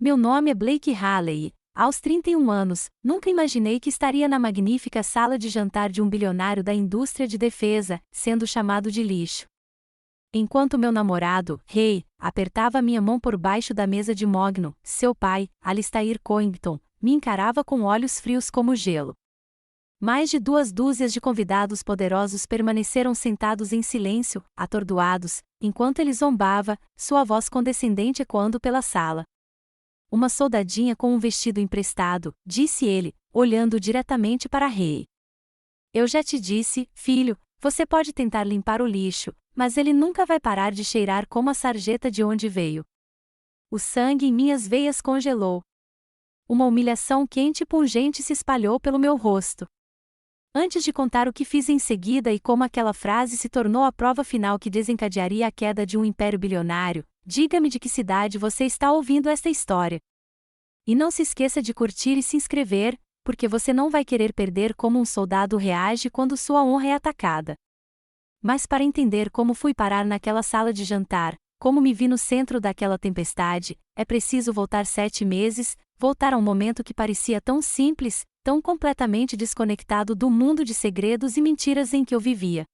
Meu nome é Blake Haley. Aos 31 anos, nunca imaginei que estaria na magnífica sala de jantar de um bilionário da indústria de defesa, sendo chamado de lixo. Enquanto meu namorado, Ray, apertava minha mão por baixo da mesa de mogno, seu pai, Alistair Coington, me encarava com olhos frios como gelo. Mais de 2 dúzias de convidados poderosos permaneceram sentados em silêncio, atordoados, enquanto ele zombava, sua voz condescendente ecoando pela sala. Uma soldadinha com um vestido emprestado, disse ele, olhando diretamente para Ray. Eu já te disse, filho, você pode tentar limpar o lixo, mas ele nunca vai parar de cheirar como a sarjeta de onde veio. O sangue em minhas veias congelou. Uma humilhação quente e pungente se espalhou pelo meu rosto. Antes de contar o que fiz em seguida e como aquela frase se tornou a prova final que desencadearia a queda de um império bilionário, diga-me de que cidade você está ouvindo esta história. E não se esqueça de curtir e se inscrever, porque você não vai querer perder como um soldado reage quando sua honra é atacada. Mas para entender como fui parar naquela sala de jantar, como me vi no centro daquela tempestade, é preciso voltar 7 meses, voltar a um momento que parecia tão simples, tão completamente desconectado do mundo de segredos e mentiras em que eu vivia.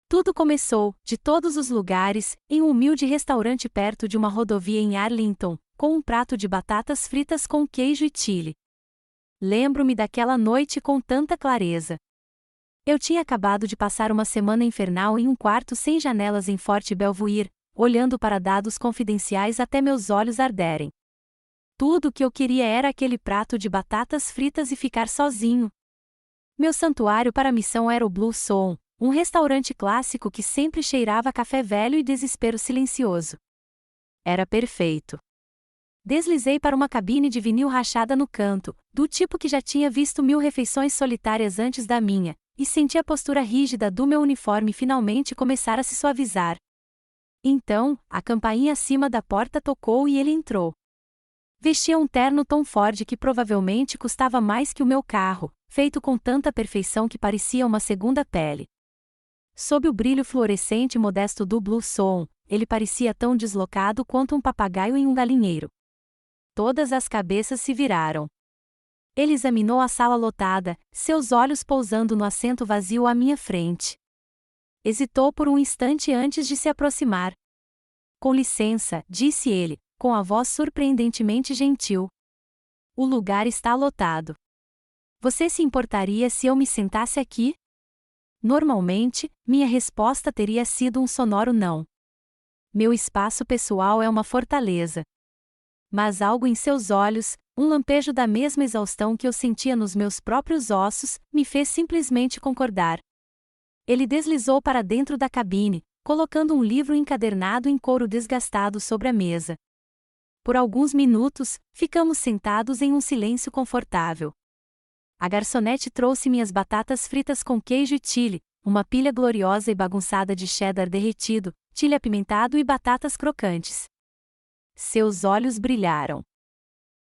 Tudo começou, de todos os lugares, em um humilde restaurante perto de uma rodovia em Arlington, com um prato de batatas fritas com queijo e chile. Lembro-me daquela noite com tanta clareza. Eu tinha acabado de passar uma semana infernal em um quarto sem janelas em Fort Belvoir, olhando para dados confidenciais até meus olhos arderem. Tudo o que eu queria era aquele prato de batatas fritas e ficar sozinho. Meu santuário para a missão era o Blue Swan, um restaurante clássico que sempre cheirava a café velho e desespero silencioso. Era perfeito. Deslizei para uma cabine de vinil rachada no canto, do tipo que já tinha visto 1000 refeições solitárias antes da minha, e senti a postura rígida do meu uniforme finalmente começar a se suavizar. Então, a campainha acima da porta tocou e ele entrou. Vestia um terno Tom Ford que provavelmente custava mais que o meu carro, feito com tanta perfeição que parecia uma segunda pele. Sob o brilho fluorescente e modesto do Blue Swan, ele parecia tão deslocado quanto um papagaio em um galinheiro. Todas as cabeças se viraram. Ele examinou a sala lotada, seus olhos pousando no assento vazio à minha frente. Hesitou por um instante antes de se aproximar. Com licença, disse ele, com a voz surpreendentemente gentil. O lugar está lotado. Você se importaria se eu me sentasse aqui? Normalmente, minha resposta teria sido um sonoro não. Meu espaço pessoal é uma fortaleza. Mas algo em seus olhos, um lampejo da mesma exaustão que eu sentia nos meus próprios ossos, me fez simplesmente concordar. Ele deslizou para dentro da cabine, colocando um livro encadernado em couro desgastado sobre a mesa. Por alguns minutos, ficamos sentados em um silêncio confortável. A garçonete trouxe minhas batatas fritas com queijo e chile, uma pilha gloriosa e bagunçada de cheddar derretido, chile apimentado e batatas crocantes. Seus olhos brilharam.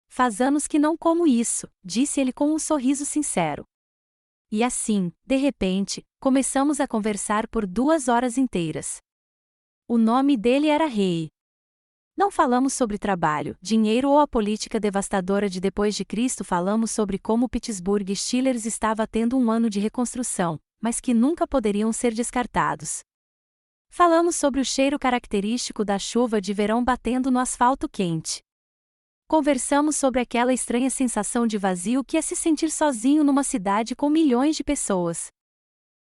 Faz anos que não como isso, disse ele com um sorriso sincero. E assim, de repente, começamos a conversar por 2 horas inteiras. O nome dele era Ray. Não falamos sobre trabalho, dinheiro ou a política devastadora de depois de Cristo, falamos sobre como o Pittsburgh Steelers estava tendo um ano de reconstrução, mas que nunca poderiam ser descartados. Falamos sobre o cheiro característico da chuva de verão batendo no asfalto quente. Conversamos sobre aquela estranha sensação de vazio que é se sentir sozinho numa cidade com milhões de pessoas.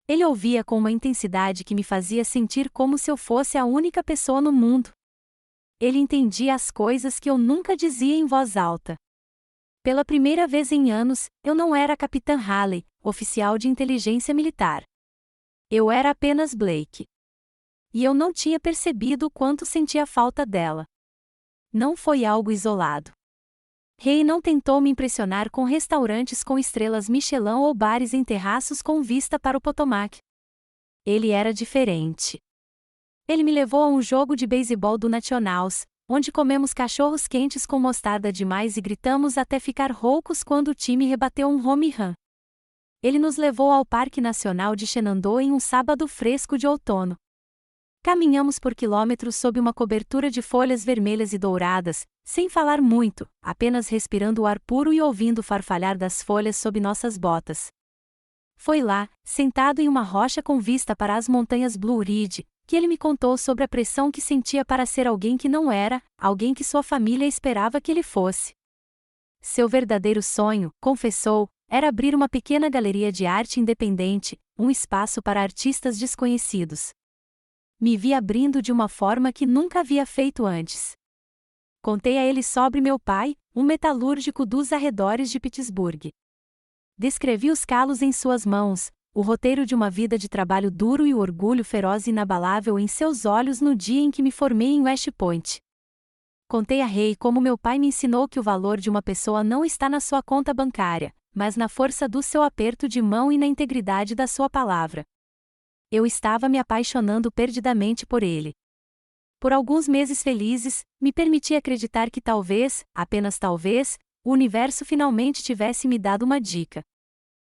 Ele ouvia com uma intensidade que me fazia sentir como se eu fosse a única pessoa no mundo. Ele entendia as coisas que eu nunca dizia em voz alta. Pela primeira vez em anos, eu não era a Capitã Haley, oficial de inteligência militar. Eu era apenas Blake. E eu não tinha percebido o quanto sentia falta dela. Não foi algo isolado. Ray não tentou me impressionar com restaurantes com estrelas Michelin ou bares em terraços com vista para o Potomac. Ele era diferente. Ele me levou a um jogo de beisebol do Nationals, onde comemos cachorros quentes com mostarda demais e gritamos até ficar roucos quando o time rebateu um home run. Ele nos levou ao Parque Nacional de Shenandoah em um sábado fresco de outono. Caminhamos por quilômetros sob uma cobertura de folhas vermelhas e douradas, sem falar muito, apenas respirando o ar puro e ouvindo o farfalhar das folhas sob nossas botas. Foi lá, sentado em uma rocha com vista para as montanhas Blue Ridge, que ele me contou sobre a pressão que sentia para ser alguém que não era, alguém que sua família esperava que ele fosse. Seu verdadeiro sonho, confessou, era abrir uma pequena galeria de arte independente, um espaço para artistas desconhecidos. Me vi abrindo de uma forma que nunca havia feito antes. Contei a ele sobre meu pai, um metalúrgico dos arredores de Pittsburgh. Descrevi os calos em suas mãos, o roteiro de uma vida de trabalho duro e o orgulho feroz e inabalável em seus olhos no dia em que me formei em West Point. Contei a Ray como meu pai me ensinou que o valor de uma pessoa não está na sua conta bancária, mas na força do seu aperto de mão e na integridade da sua palavra. Eu estava me apaixonando perdidamente por ele. Por alguns meses felizes, me permiti acreditar que talvez, apenas talvez, o universo finalmente tivesse me dado uma dica.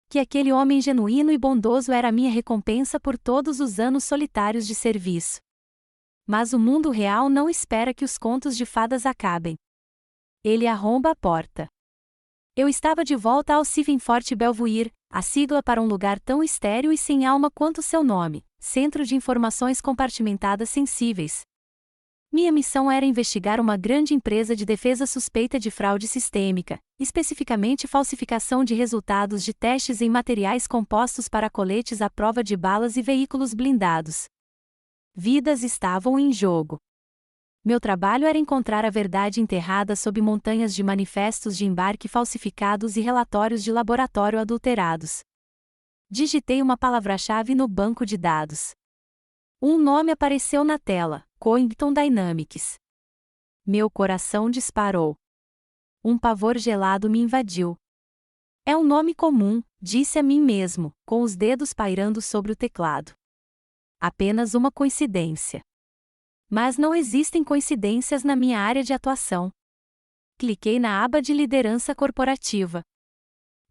Que aquele homem genuíno e bondoso era a minha recompensa por todos os anos solitários de serviço. Mas o mundo real não espera que os contos de fadas acabem. Ele arromba a porta. Eu estava de volta ao Fort Belvoir, a sigla para um lugar tão estéril e sem alma quanto seu nome, Centro de Informações Compartimentadas Sensíveis. Minha missão era investigar uma grande empresa de defesa suspeita de fraude sistêmica, especificamente falsificação de resultados de testes em materiais compostos para coletes à prova de balas e veículos blindados. Vidas estavam em jogo. Meu trabalho era encontrar a verdade enterrada sob montanhas de manifestos de embarque falsificados e relatórios de laboratório adulterados. Digitei uma palavra-chave no banco de dados. Um nome apareceu na tela: Coington Dynamics. Meu coração disparou. Um pavor gelado me invadiu. É um nome comum, disse a mim mesmo, com os dedos pairando sobre o teclado. Apenas uma coincidência. Mas não existem coincidências na minha área de atuação. Cliquei na aba de liderança corporativa.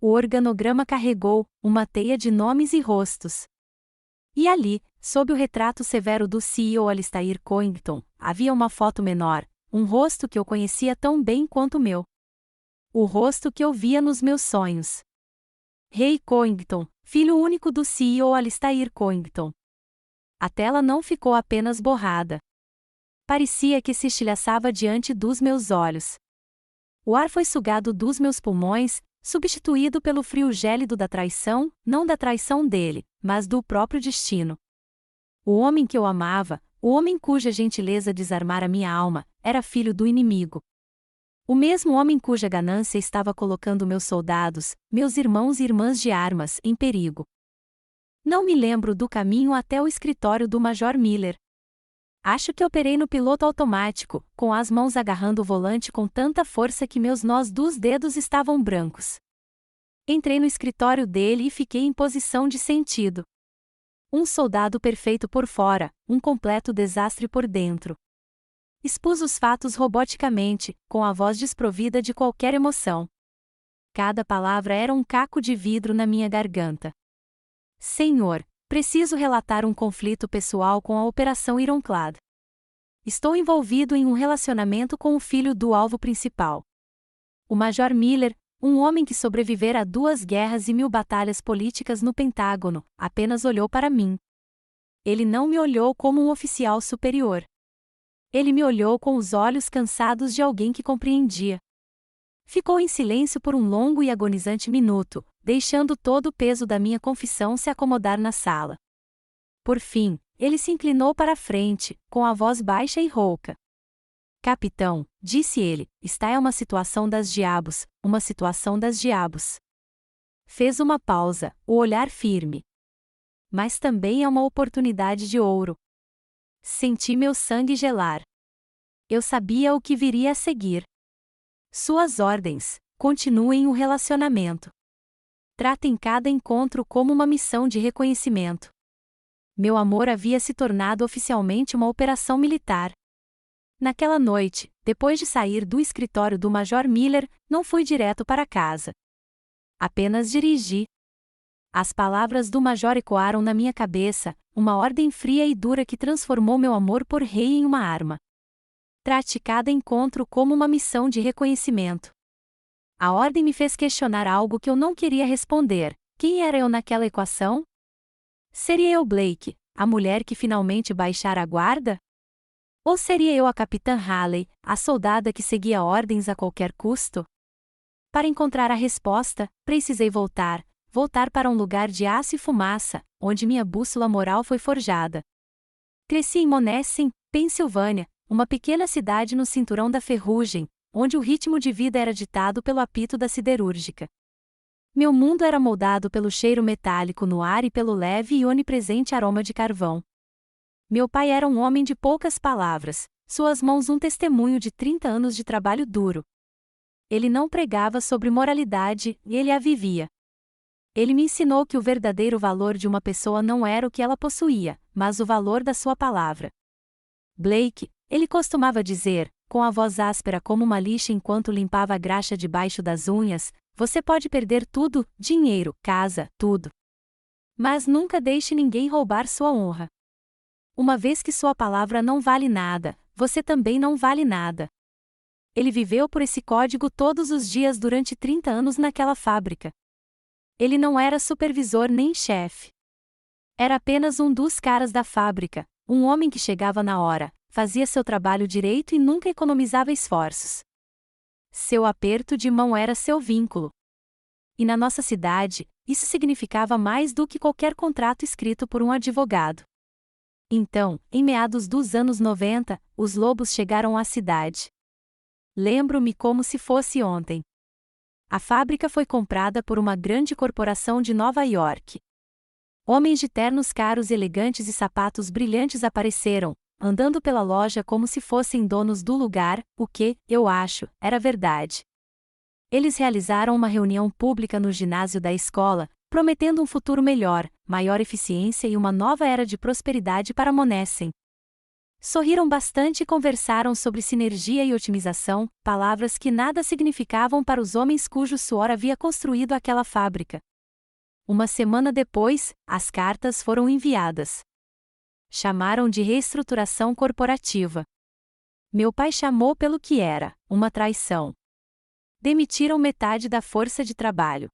O organograma carregou uma teia de nomes e rostos. E ali, sob o retrato severo do CEO Alistair Coington, havia uma foto menor, um rosto que eu conhecia tão bem quanto o meu. O rosto que eu via nos meus sonhos. Ray Coington, filho único do CEO Alistair Coington. A tela não ficou apenas borrada. Parecia que se estilhaçava diante dos meus olhos. O ar foi sugado dos meus pulmões, substituído pelo frio gélido da traição, não da traição dele, mas do próprio destino. O homem que eu amava, o homem cuja gentileza desarmara minha alma, era filho do inimigo. O mesmo homem cuja ganância estava colocando meus soldados, meus irmãos e irmãs de armas, em perigo. Não me lembro do caminho até o escritório do Major Miller. Acho que operei no piloto automático, com as mãos agarrando o volante com tanta força que meus nós dos dedos estavam brancos. Entrei no escritório dele e fiquei em posição de sentido. Um soldado perfeito por fora, um completo desastre por dentro. Expus os fatos roboticamente, com a voz desprovida de qualquer emoção. Cada palavra era um caco de vidro na minha garganta. Senhor, preciso relatar um conflito pessoal com a Operação Ironclad. Estou envolvido em um relacionamento com o filho do alvo principal. O Major Miller, um homem que sobrevivera a 2 guerras e 1000 batalhas políticas no Pentágono, apenas olhou para mim. Ele não me olhou como um oficial superior. Ele me olhou com os olhos cansados de alguém que compreendia. Ficou em silêncio por um longo e agonizante minuto, deixando todo o peso da minha confissão se acomodar na sala. Por fim, ele se inclinou para a frente, com a voz baixa e rouca. Capitão, disse ele, esta é uma situação das diabos, uma situação das diabos. Fez uma pausa, o olhar firme. Mas também é uma oportunidade de ouro. Senti meu sangue gelar. Eu sabia o que viria a seguir. Suas ordens, continuem o relacionamento. Tratem cada encontro como uma missão de reconhecimento. Meu amor havia se tornado oficialmente uma operação militar. Naquela noite, depois de sair do escritório do Major Miller, não fui direto para casa. Apenas dirigi. As palavras do major ecoaram na minha cabeça, uma ordem fria e dura que transformou meu amor por rei em uma arma. Trate cada encontro como uma missão de reconhecimento. A ordem me fez questionar algo que eu não queria responder. Quem era eu naquela equação? Seria eu Blake, a mulher que finalmente baixara a guarda? Ou seria eu a capitã Halley, a soldada que seguia ordens a qualquer custo? Para encontrar a resposta, precisei voltar para um lugar de aço e fumaça, onde minha bússola moral foi forjada. Cresci em Monessen, Pensilvânia, uma pequena cidade no cinturão da ferrugem, onde o ritmo de vida era ditado pelo apito da siderúrgica. Meu mundo era moldado pelo cheiro metálico no ar e pelo leve e onipresente aroma de carvão. Meu pai era um homem de poucas palavras, suas mãos um testemunho de 30 anos de trabalho duro. Ele não pregava sobre moralidade, ele a vivia. Ele me ensinou que o verdadeiro valor de uma pessoa não era o que ela possuía, mas o valor da sua palavra. Blake, ele costumava dizer, com a voz áspera como uma lixa enquanto limpava a graxa debaixo das unhas, você pode perder tudo, dinheiro, casa, tudo. Mas nunca deixe ninguém roubar sua honra. Uma vez que sua palavra não vale nada, você também não vale nada. Ele viveu por esse código todos os dias durante 30 anos naquela fábrica. Ele não era supervisor nem chefe. Era apenas um dos caras da fábrica, um homem que chegava na hora, fazia seu trabalho direito e nunca economizava esforços. Seu aperto de mão era seu vínculo. E na nossa cidade, isso significava mais do que qualquer contrato escrito por um advogado. Então, em meados dos anos 90, os lobos chegaram à cidade. Lembro-me como se fosse ontem. A fábrica foi comprada por uma grande corporação de Nova York. Homens de ternos caros, elegantes e sapatos brilhantes apareceram, andando pela loja como se fossem donos do lugar, o que, eu acho, era verdade. Eles realizaram uma reunião pública no ginásio da escola, prometendo um futuro melhor, maior eficiência e uma nova era de prosperidade para Monessen. Sorriram bastante e conversaram sobre sinergia e otimização, palavras que nada significavam para os homens cujo suor havia construído aquela fábrica. Uma semana depois, as cartas foram enviadas. Chamaram de reestruturação corporativa. Meu pai chamou pelo que era, uma traição. Demitiram metade da força de trabalho.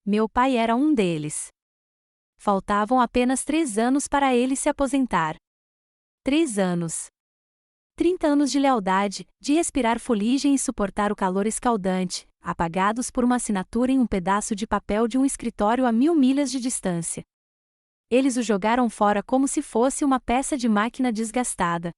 Meu pai era um deles. Faltavam apenas 3 anos para ele se aposentar. 3 anos. 30 anos de lealdade, de respirar fuligem e suportar o calor escaldante, apagados por uma assinatura em um pedaço de papel de um escritório a 1000 milhas de distância. Eles o jogaram fora como se fosse uma peça de máquina desgastada.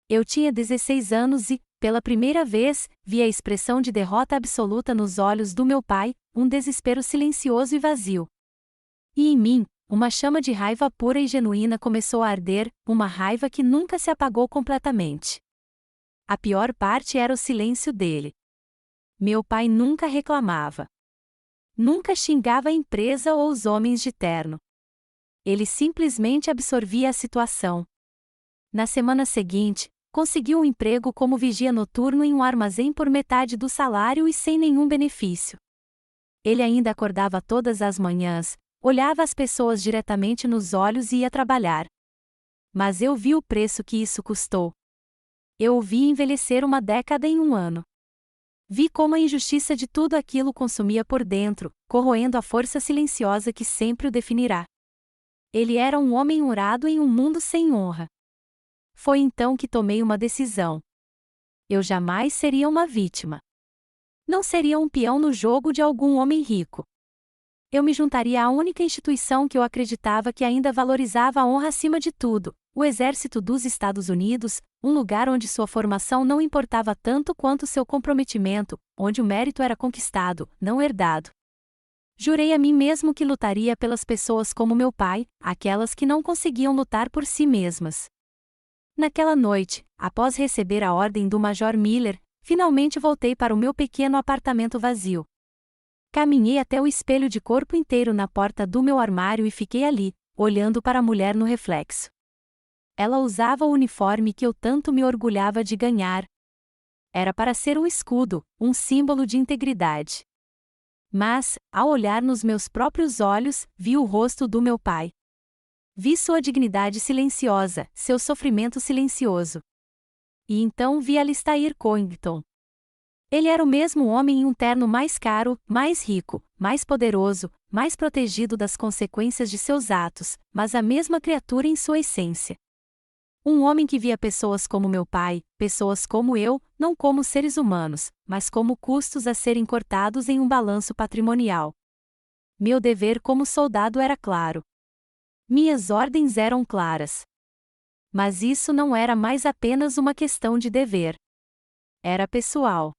Eu tinha 16 anos e, pela primeira vez, vi a expressão de derrota absoluta nos olhos do meu pai, um desespero silencioso e vazio. E em mim, uma chama de raiva pura e genuína começou a arder, uma raiva que nunca se apagou completamente. A pior parte era o silêncio dele. Meu pai nunca reclamava. Nunca xingava a empresa ou os homens de terno. Ele simplesmente absorvia a situação. Na semana seguinte, conseguiu um emprego como vigia noturno em um armazém por metade do salário e sem nenhum benefício. Ele ainda acordava todas as manhãs, olhava as pessoas diretamente nos olhos e ia trabalhar. Mas eu vi o preço que isso custou. Eu o vi envelhecer uma década em um ano. Vi como a injustiça de tudo aquilo consumia por dentro, corroendo a força silenciosa que sempre o definirá. Ele era um homem honrado em um mundo sem honra. Foi então que tomei uma decisão. Eu jamais seria uma vítima. Não seria um peão no jogo de algum homem rico. Eu me juntaria à única instituição que eu acreditava que ainda valorizava a honra acima de tudo, o Exército dos Estados Unidos, um lugar onde sua formação não importava tanto quanto seu comprometimento, onde o mérito era conquistado, não herdado. Jurei a mim mesmo que lutaria pelas pessoas como meu pai, aquelas que não conseguiam lutar por si mesmas. Naquela noite, após receber a ordem do Major Miller, finalmente voltei para o meu pequeno apartamento vazio. Caminhei até o espelho de corpo inteiro na porta do meu armário e fiquei ali, olhando para a mulher no reflexo. Ela usava o uniforme que eu tanto me orgulhava de ganhar. Era para ser um escudo, um símbolo de integridade. Mas, ao olhar nos meus próprios olhos, vi o rosto do meu pai. Vi sua dignidade silenciosa, seu sofrimento silencioso. E então vi Alistair Covington. Ele era o mesmo homem em um terno mais caro, mais rico, mais poderoso, mais protegido das consequências de seus atos, mas a mesma criatura em sua essência. Um homem que via pessoas como meu pai, pessoas como eu, não como seres humanos, mas como custos a serem cortados em um balanço patrimonial. Meu dever como soldado era claro. Minhas ordens eram claras. Mas isso não era mais apenas uma questão de dever. Era pessoal.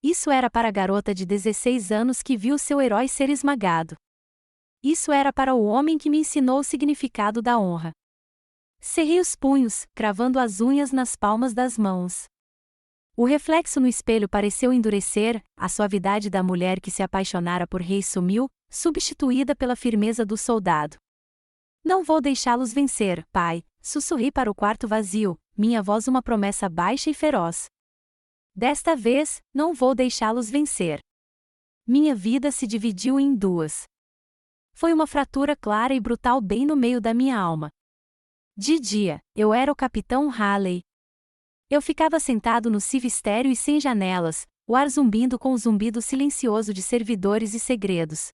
Isso era para a garota de 16 anos que viu seu herói ser esmagado. Isso era para o homem que me ensinou o significado da honra. Cerrei os punhos, cravando as unhas nas palmas das mãos. O reflexo no espelho pareceu endurecer, a suavidade da mulher que se apaixonara por rei sumiu, substituída pela firmeza do soldado. Não vou deixá-los vencer, pai, sussurrei para o quarto vazio, minha voz uma promessa baixa e feroz. Desta vez, não vou deixá-los vencer. Minha vida se dividiu em duas. Foi uma fratura clara e brutal bem no meio da minha alma. De dia, eu era o capitão Halley. Eu ficava sentado no civistéreo e sem janelas, o ar zumbindo com o zumbido silencioso de servidores e segredos.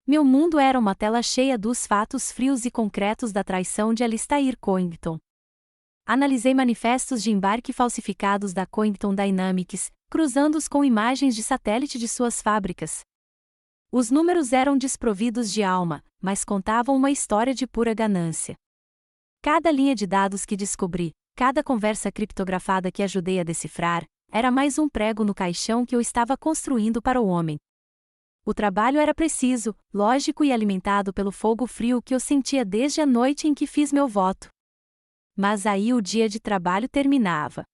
Meu mundo era uma tela cheia dos fatos frios e concretos da traição de Alistair Covington. Analisei manifestos de embarque falsificados da Covington Dynamics, cruzando-os com imagens de satélite de suas fábricas. Os números eram desprovidos de alma, mas contavam uma história de pura ganância. Cada linha de dados que descobri, cada conversa criptografada que ajudei a decifrar, era mais um prego no caixão que eu estava construindo para o homem. O trabalho era preciso, lógico e alimentado pelo fogo frio que eu sentia desde a noite em que fiz meu voto. Mas aí o dia de trabalho terminava.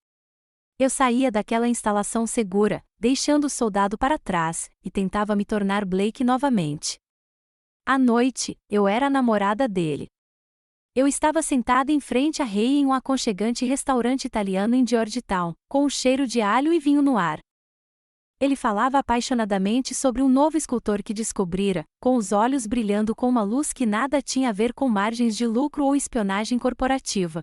Eu saía daquela instalação segura, deixando o soldado para trás, e tentava me tornar Blake novamente. À noite, eu era a namorada dele. Eu estava sentada em frente a Ray em um aconchegante restaurante italiano em Georgetown, com o cheiro de alho e vinho no ar. Ele falava apaixonadamente sobre um novo escultor que descobrira, com os olhos brilhando com uma luz que nada tinha a ver com margens de lucro ou espionagem corporativa.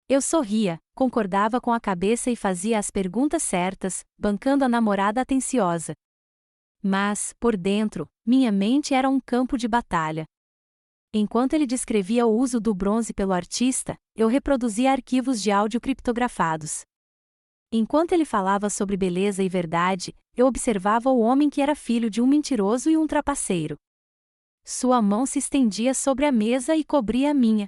Eu sorria, concordava com a cabeça e fazia as perguntas certas, bancando a namorada atenciosa. Mas, por dentro, minha mente era um campo de batalha. Enquanto ele descrevia o uso do bronze pelo artista, eu reproduzia arquivos de áudio criptografados. Enquanto ele falava sobre beleza e verdade, eu observava o homem que era filho de um mentiroso e um trapaceiro. Sua mão se estendia sobre a mesa e cobria a minha.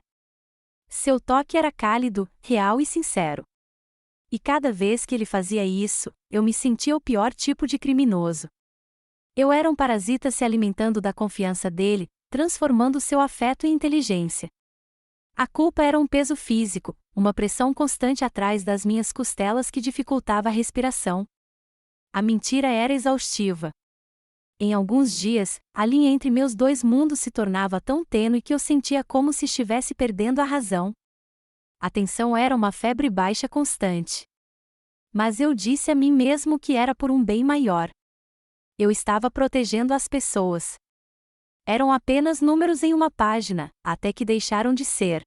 Seu toque era cálido, real e sincero. E cada vez que ele fazia isso, eu me sentia o pior tipo de criminoso. Eu era um parasita se alimentando da confiança dele, transformando seu afeto em inteligência. A culpa era um peso físico, uma pressão constante atrás das minhas costelas que dificultava a respiração. A mentira era exaustiva. Em alguns dias, a linha entre meus dois mundos se tornava tão tênue que eu sentia como se estivesse perdendo a razão. A tensão era uma febre baixa constante. Mas eu disse a mim mesmo que era por um bem maior. Eu estava protegendo as pessoas. Eram apenas números em uma página, até que deixaram de ser.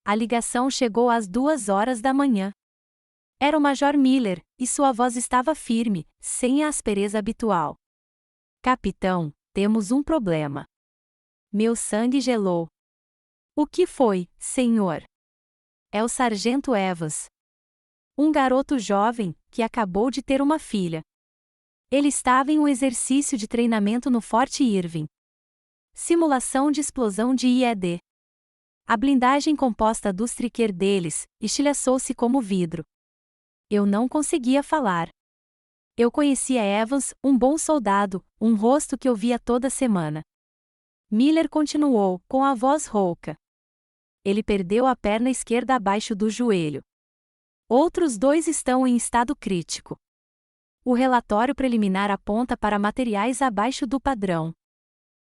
A ligação chegou às 2 horas da manhã. Era o Major Miller, e sua voz estava firme, sem a aspereza habitual. Capitão, temos um problema. Meu sangue gelou. O que foi, senhor? É o Sargento Evans. Um garoto jovem, que acabou de ter uma filha. Ele estava em um exercício de treinamento no Forte Irving. Simulação de explosão de IED. A blindagem composta dos triquer deles estilhaçou-se como vidro. Eu não conseguia falar. Eu conhecia Evans, um bom soldado, um rosto que eu via toda semana. Miller continuou, com a voz rouca. Ele perdeu a perna esquerda abaixo do joelho. Outros 2 estão em estado crítico. O relatório preliminar aponta para materiais abaixo do padrão.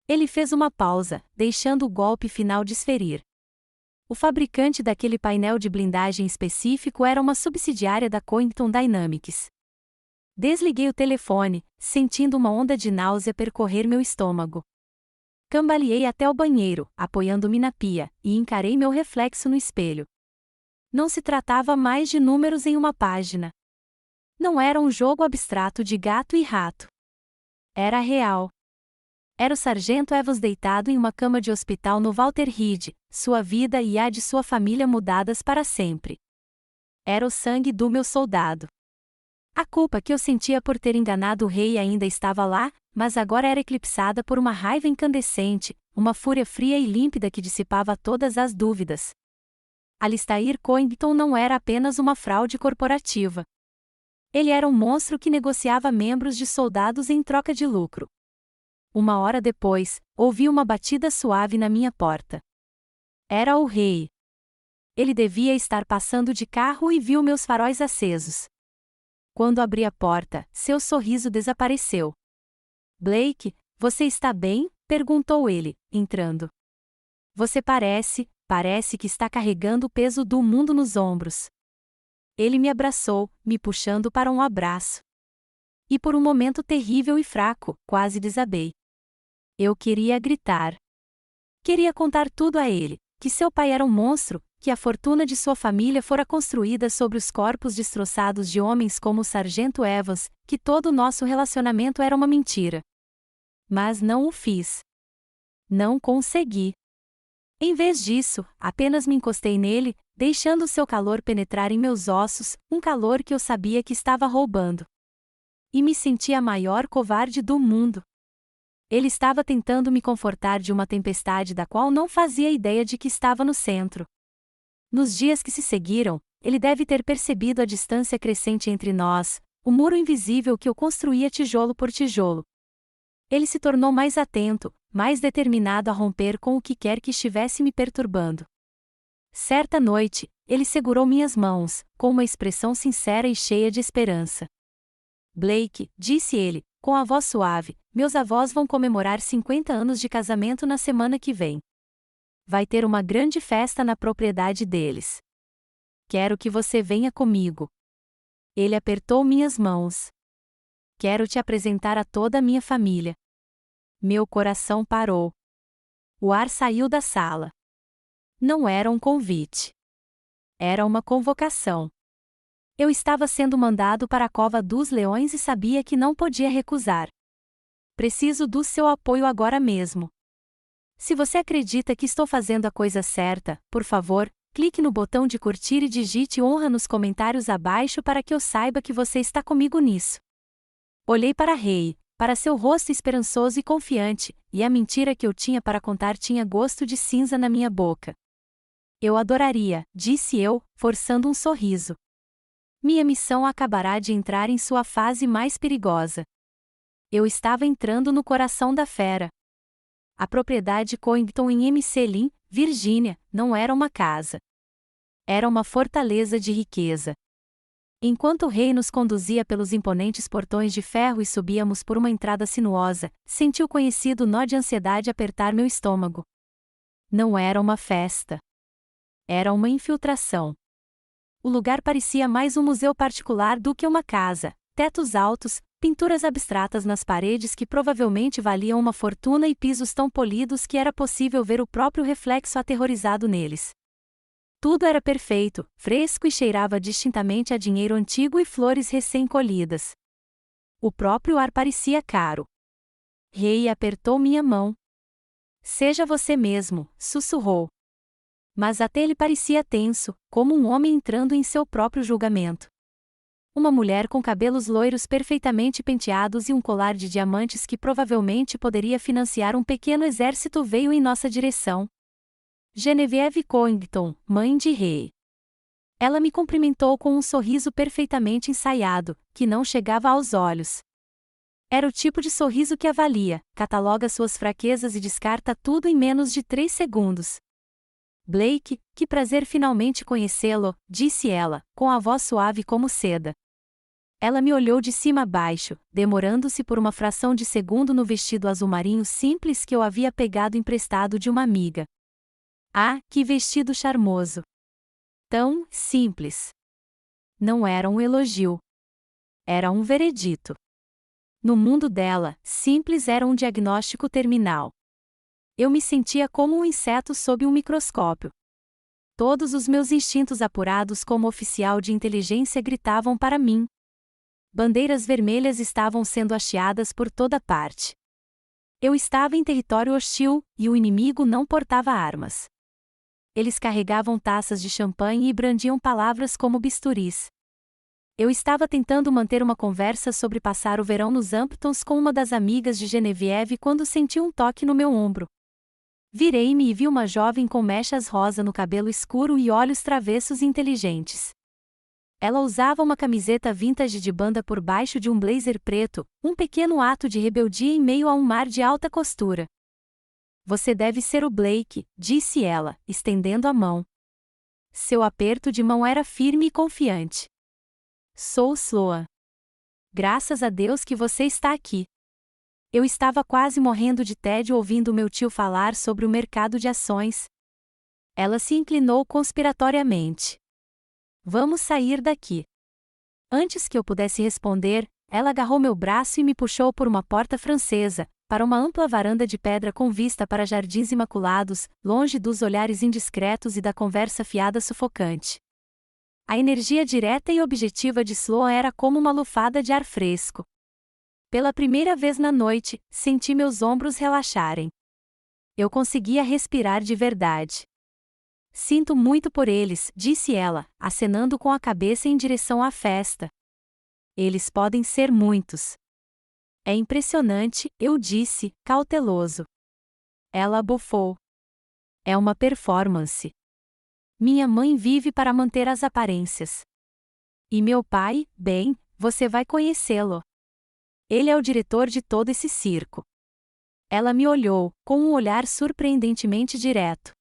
Ele fez uma pausa, deixando o golpe final desferir. O fabricante daquele painel de blindagem específico era uma subsidiária da Covington Dynamics. Desliguei o telefone, sentindo uma onda de náusea percorrer meu estômago. Cambaleei até o banheiro, apoiando-me na pia, e encarei meu reflexo no espelho. Não se tratava mais de números em uma página. Não era um jogo abstrato de gato e rato. Era real. Era o Sargento Evans deitado em uma cama de hospital no Walter Reed, sua vida e a de sua família mudadas para sempre. Era o sangue do meu soldado. A culpa que eu sentia por ter enganado o rei ainda estava lá, mas agora era eclipsada por uma raiva incandescente, uma fúria fria e límpida que dissipava todas as dúvidas. Alistair Coington não era apenas uma fraude corporativa. Ele era um monstro que negociava membros de soldados em troca de lucro. Uma hora depois, ouvi uma batida suave na minha porta. Era o rei. Ele devia estar passando de carro e viu meus faróis acesos. Quando abri a porta, seu sorriso desapareceu. Blake, você está bem? Perguntou ele, entrando. Você parece que está carregando o peso do mundo nos ombros. Ele me abraçou, me puxando para um abraço. E por um momento terrível e fraco, quase desabei. Eu queria gritar. Queria contar tudo a ele, que seu pai era um monstro, que a fortuna de sua família fora construída sobre os corpos destroçados de homens como o Sargento Evans, que todo o nosso relacionamento era uma mentira. Mas não o fiz. Não consegui. Em vez disso, apenas me encostei nele, deixando seu calor penetrar em meus ossos, um calor que eu sabia que estava roubando. E me senti a maior covarde do mundo. Ele estava tentando me confortar de uma tempestade da qual não fazia ideia de que estava no centro. Nos dias que se seguiram, ele deve ter percebido a distância crescente entre nós, o muro invisível que eu construía tijolo por tijolo. Ele se tornou mais atento, mais determinado a romper com o que quer que estivesse me perturbando. Certa noite, ele segurou minhas mãos, com uma expressão sincera e cheia de esperança. Blake, disse ele, com a voz suave, meus avós vão comemorar 50 anos de casamento na semana que vem. Vai ter uma grande festa na propriedade deles. Quero que você venha comigo. Ele apertou minhas mãos. Quero te apresentar a toda a minha família. Meu coração parou. O ar saiu da sala. Não era um convite. Era uma convocação. Eu estava sendo mandado para a cova dos leões e sabia que não podia recusar. Preciso do seu apoio agora mesmo. Se você acredita que estou fazendo a coisa certa, por favor, clique no botão de curtir e digite honra nos comentários abaixo para que eu saiba que você está comigo nisso. Olhei para Ray, para seu rosto esperançoso e confiante, e a mentira que eu tinha para contar tinha gosto de cinza na minha boca. Eu adoraria, disse eu, forçando um sorriso. Minha missão acabará de entrar em sua fase mais perigosa. Eu estava entrando no coração da fera. A propriedade Coington em MC Lynn, Virgínia, não era uma casa. Era uma fortaleza de riqueza. Enquanto o rei nos conduzia pelos imponentes portões de ferro e subíamos por uma entrada sinuosa, senti o conhecido nó de ansiedade apertar meu estômago. Não era uma festa. Era uma infiltração. O lugar parecia mais um museu particular do que uma casa, tetos altos, pinturas abstratas nas paredes que provavelmente valiam uma fortuna e pisos tão polidos que era possível ver o próprio reflexo aterrorizado neles. Tudo era perfeito, fresco e cheirava distintamente a dinheiro antigo e flores recém-colhidas. O próprio ar parecia caro. Rei apertou minha mão. Seja você mesmo, sussurrou. Mas até ele parecia tenso, como um homem entrando em seu próprio julgamento. Uma mulher com cabelos loiros perfeitamente penteados e um colar de diamantes que provavelmente poderia financiar um pequeno exército veio em nossa direção. Genevieve Coington, mãe de Ray. Ela me cumprimentou com um sorriso perfeitamente ensaiado, que não chegava aos olhos. Era o tipo de sorriso que avalia, cataloga suas fraquezas e descarta tudo em menos de 3 segundos. Blake, que prazer finalmente conhecê-lo, disse ela, com a voz suave como seda. Ela me olhou de cima a baixo, demorando-se por uma fração de segundo no vestido azul marinho simples que eu havia pegado emprestado de uma amiga. Ah, que vestido charmoso! Tão simples. Não era um elogio. Era um veredito. No mundo dela, simples era um diagnóstico terminal. Eu me sentia como um inseto sob um microscópio. Todos os meus instintos apurados como oficial de inteligência gritavam para mim. Bandeiras vermelhas estavam sendo hasteadas por toda parte. Eu estava em território hostil, e o inimigo não portava armas. Eles carregavam taças de champanhe e brandiam palavras como bisturis. Eu estava tentando manter uma conversa sobre passar o verão nos Hamptons com uma das amigas de Genevieve quando senti um toque no meu ombro. Virei-me e vi uma jovem com mechas rosa no cabelo escuro e olhos travessos e inteligentes. Ela usava uma camiseta vintage de banda por baixo de um blazer preto, um pequeno ato de rebeldia em meio a um mar de alta costura. Você deve ser o Blake, disse ela, estendendo a mão. Seu aperto de mão era firme e confiante. Sou Sloan. Graças a Deus que você está aqui. Eu estava quase morrendo de tédio ouvindo meu tio falar sobre o mercado de ações. Ela se inclinou conspiratoriamente. Vamos sair daqui. Antes que eu pudesse responder, ela agarrou meu braço e me puxou por uma porta francesa, para uma ampla varanda de pedra com vista para jardins imaculados, longe dos olhares indiscretos e da conversa fiada sufocante. A energia direta e objetiva de Sloan era como uma lufada de ar fresco. Pela primeira vez na noite, senti meus ombros relaxarem. Eu conseguia respirar de verdade. Sinto muito por eles, disse ela, acenando com a cabeça em direção à festa. Eles podem ser muitos. É impressionante, eu disse, cauteloso. Ela bufou. É uma performance. Minha mãe vive para manter as aparências. E meu pai, bem, você vai conhecê-lo. Ele é o diretor de todo esse circo. Ela me olhou, com um olhar surpreendentemente direto.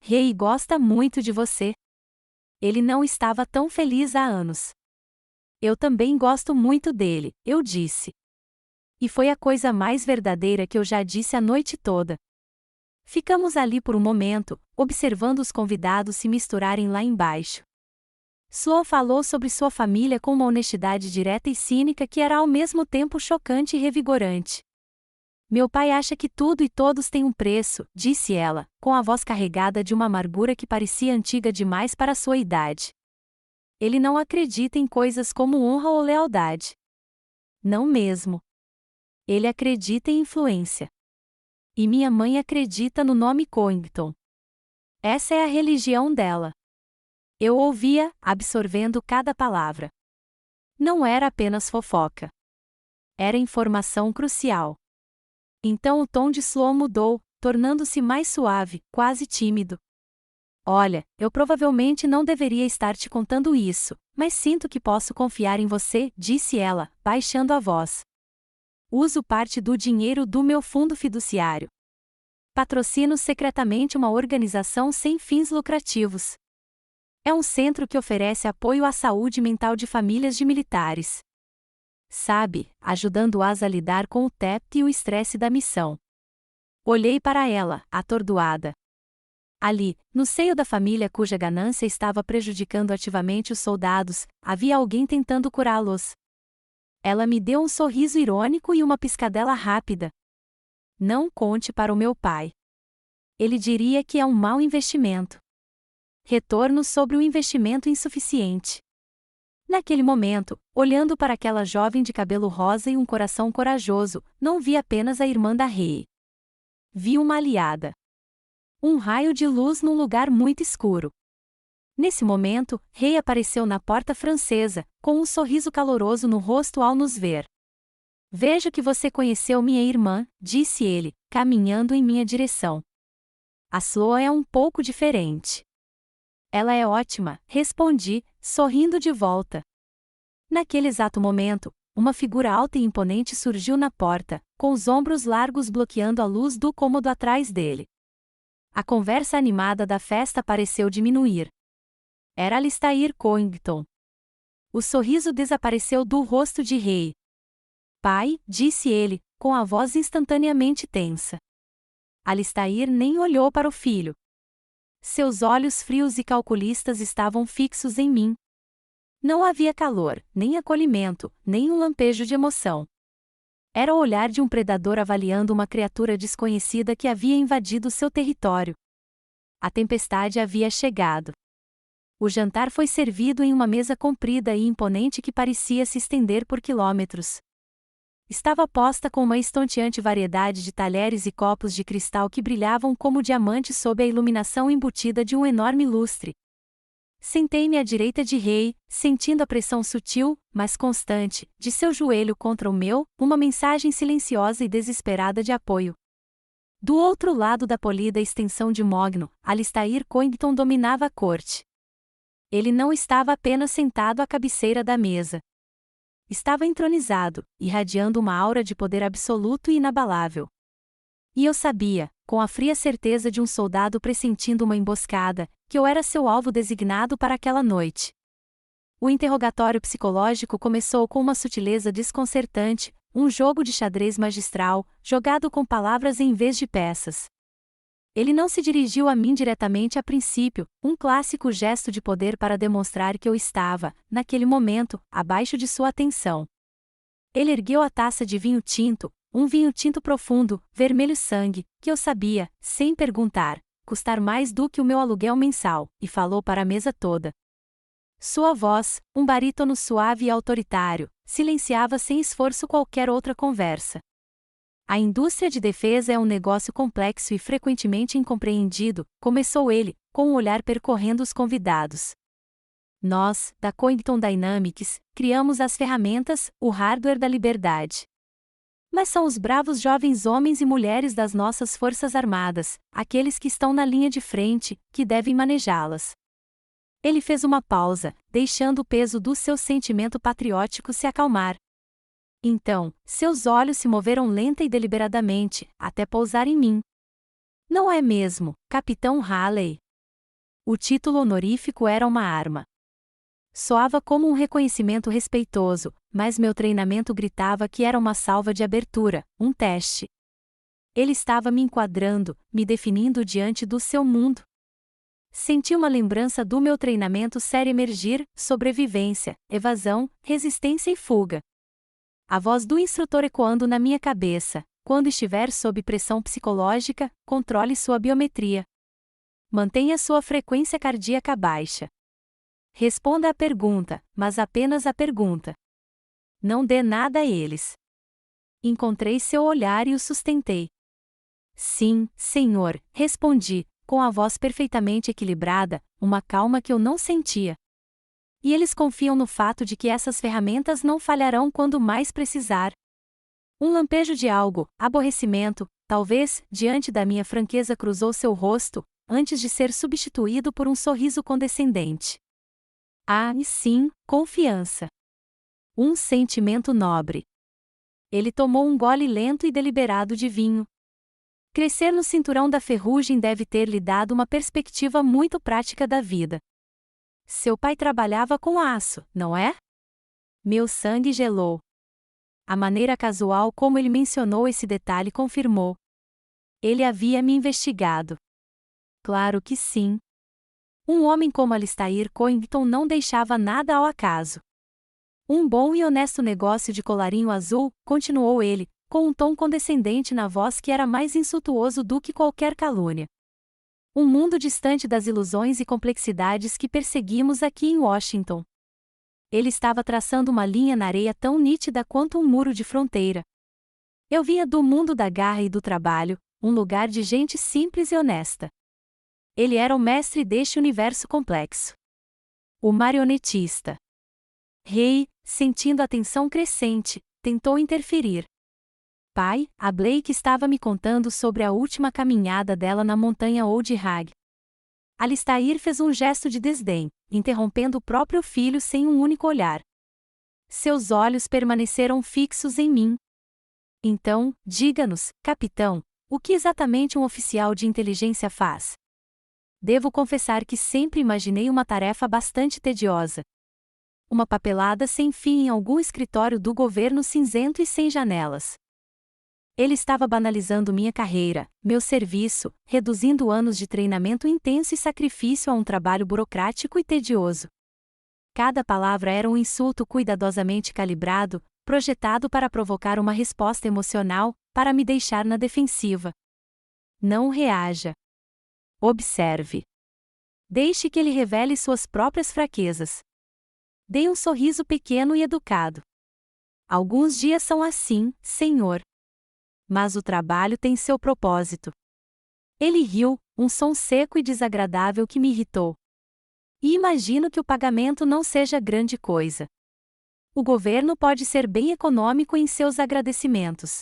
Ray gosta muito de você. Ele não estava tão feliz há anos. Eu também gosto muito dele, eu disse. E foi a coisa mais verdadeira que eu já disse a noite toda. Ficamos ali por um momento, observando os convidados se misturarem lá embaixo. Sloan falou sobre sua família com uma honestidade direta e cínica que era ao mesmo tempo chocante e revigorante. Meu pai acha que tudo e todos têm um preço, disse ela, com a voz carregada de uma amargura que parecia antiga demais para sua idade. Ele não acredita em coisas como honra ou lealdade. Não mesmo. Ele acredita em influência. E minha mãe acredita no nome Covington. Essa é a religião dela. Eu ouvia, absorvendo cada palavra. Não era apenas fofoca. Era informação crucial. Então o tom de Sloan mudou, tornando-se mais suave, quase tímido. Olha, eu provavelmente não deveria estar te contando isso, mas sinto que posso confiar em você, disse ela, baixando a voz. Uso parte do dinheiro do meu fundo fiduciário. Patrocino secretamente uma organização sem fins lucrativos. É um centro que oferece apoio à saúde mental de famílias de militares. Sabe, ajudando-as a lidar com o TEP e o estresse da missão. Olhei para ela, atordoada. Ali, no seio da família cuja ganância estava prejudicando ativamente os soldados, havia alguém tentando curá-los. Ela me deu um sorriso irônico e uma piscadela rápida. Não conte para o meu pai. Ele diria que é um mau investimento. Retorno sobre o investimento insuficiente. Naquele momento, olhando para aquela jovem de cabelo rosa e um coração corajoso, não vi apenas a irmã da Ray. Vi uma aliada. Um raio de luz num lugar muito escuro. Nesse momento, Ray apareceu na porta francesa, com um sorriso caloroso no rosto ao nos ver. Vejo que você conheceu minha irmã, disse ele, caminhando em minha direção. A Sloan é um pouco diferente. Ela é ótima, respondi, sorrindo de volta. Naquele exato momento, uma figura alta e imponente surgiu na porta, com os ombros largos bloqueando a luz do cômodo atrás dele. A conversa animada da festa pareceu diminuir. Era Alistair Covington. O sorriso desapareceu do rosto de Ray. Pai, disse ele, com a voz instantaneamente tensa. Alistair nem olhou para o filho. Seus olhos frios e calculistas estavam fixos em mim. Não havia calor, nem acolhimento, nem um lampejo de emoção. Era o olhar de um predador avaliando uma criatura desconhecida que havia invadido seu território. A tempestade havia chegado. O jantar foi servido em uma mesa comprida e imponente que parecia se estender por quilômetros. Estava posta com uma estonteante variedade de talheres e copos de cristal que brilhavam como diamantes sob a iluminação embutida de um enorme lustre. Sentei-me à direita de Rei, sentindo a pressão sutil, mas constante, de seu joelho contra o meu, uma mensagem silenciosa e desesperada de apoio. Do outro lado da polida extensão de mogno, Alistair Coington dominava a corte. Ele não estava apenas sentado à cabeceira da mesa. Estava entronizado, irradiando uma aura de poder absoluto e inabalável. E eu sabia, com a fria certeza de um soldado pressentindo uma emboscada, que eu era seu alvo designado para aquela noite. O interrogatório psicológico começou com uma sutileza desconcertante, um jogo de xadrez magistral, jogado com palavras em vez de peças. Ele não se dirigiu a mim diretamente a princípio, um clássico gesto de poder para demonstrar que eu estava, naquele momento, abaixo de sua atenção. Ele ergueu a taça de vinho tinto, um vinho tinto profundo, vermelho sangue, que eu sabia, sem perguntar, custar mais do que o meu aluguel mensal, e falou para a mesa toda. Sua voz, um barítono suave e autoritário, silenciava sem esforço qualquer outra conversa. A indústria de defesa é um negócio complexo e frequentemente incompreendido, começou ele, com um olhar percorrendo os convidados. Nós, da Coington Dynamics, criamos as ferramentas, o hardware da liberdade. Mas são os bravos jovens homens e mulheres das nossas forças armadas, aqueles que estão na linha de frente, que devem manejá-las. Ele fez uma pausa, deixando o peso do seu sentimento patriótico se acalmar. Então, seus olhos se moveram lenta e deliberadamente, até pousar em mim. Não é mesmo, Capitão Halley? O título honorífico era uma arma. Soava como um reconhecimento respeitoso, mas meu treinamento gritava que era uma salva de abertura, um teste. Ele estava me enquadrando, me definindo diante do seu mundo. Senti uma lembrança do meu treinamento sério emergir, sobrevivência, evasão, resistência e fuga. A voz do instrutor ecoando na minha cabeça: quando estiver sob pressão psicológica, controle sua biometria. Mantenha sua frequência cardíaca baixa. Responda à pergunta, mas apenas a pergunta. Não dê nada a eles. Encontrei seu olhar e o sustentei. Sim, senhor, respondi, com a voz perfeitamente equilibrada, uma calma que eu não sentia. E eles confiam no fato de que essas ferramentas não falharão quando mais precisar. Um lampejo de algo, aborrecimento, talvez, diante da minha franqueza cruzou seu rosto, antes de ser substituído por um sorriso condescendente. Ah, e sim, confiança. Um sentimento nobre. Ele tomou um gole lento e deliberado de vinho. Crescer no cinturão da ferrugem deve ter lhe dado uma perspectiva muito prática da vida. Seu pai trabalhava com aço, não é? Meu sangue gelou. A maneira casual como ele mencionou esse detalhe confirmou. Ele havia me investigado. Claro que sim. Um homem como Alistair Coington não deixava nada ao acaso. Um bom e honesto negócio de colarinho azul, continuou ele, com um tom condescendente na voz que era mais insultuoso do que qualquer calúnia. Um mundo distante das ilusões e complexidades que perseguimos aqui em Washington. Ele estava traçando uma linha na areia tão nítida quanto um muro de fronteira. Eu vinha do mundo da garra e do trabalho, um lugar de gente simples e honesta. Ele era o mestre deste universo complexo. O marionetista. Rei, sentindo a tensão crescente, tentou interferir. Pai, a Blake estava me contando sobre a última caminhada dela na montanha Old Hag. Alistair fez um gesto de desdém, interrompendo o próprio filho sem um único olhar. Seus olhos permaneceram fixos em mim. Então, diga-nos, capitão, o que exatamente um oficial de inteligência faz? Devo confessar que sempre imaginei uma tarefa bastante tediosa. Uma papelada sem fim em algum escritório do governo cinzento e sem janelas. Ele estava banalizando minha carreira, meu serviço, reduzindo anos de treinamento intenso e sacrifício a um trabalho burocrático e tedioso. Cada palavra era um insulto cuidadosamente calibrado, projetado para provocar uma resposta emocional, para me deixar na defensiva. Não reaja. Observe. Deixe que ele revele suas próprias fraquezas. Dê um sorriso pequeno e educado. Alguns dias são assim, senhor. Mas o trabalho tem seu propósito. Ele riu, um som seco e desagradável que me irritou. E imagino que o pagamento não seja grande coisa. O governo pode ser bem econômico em seus agradecimentos.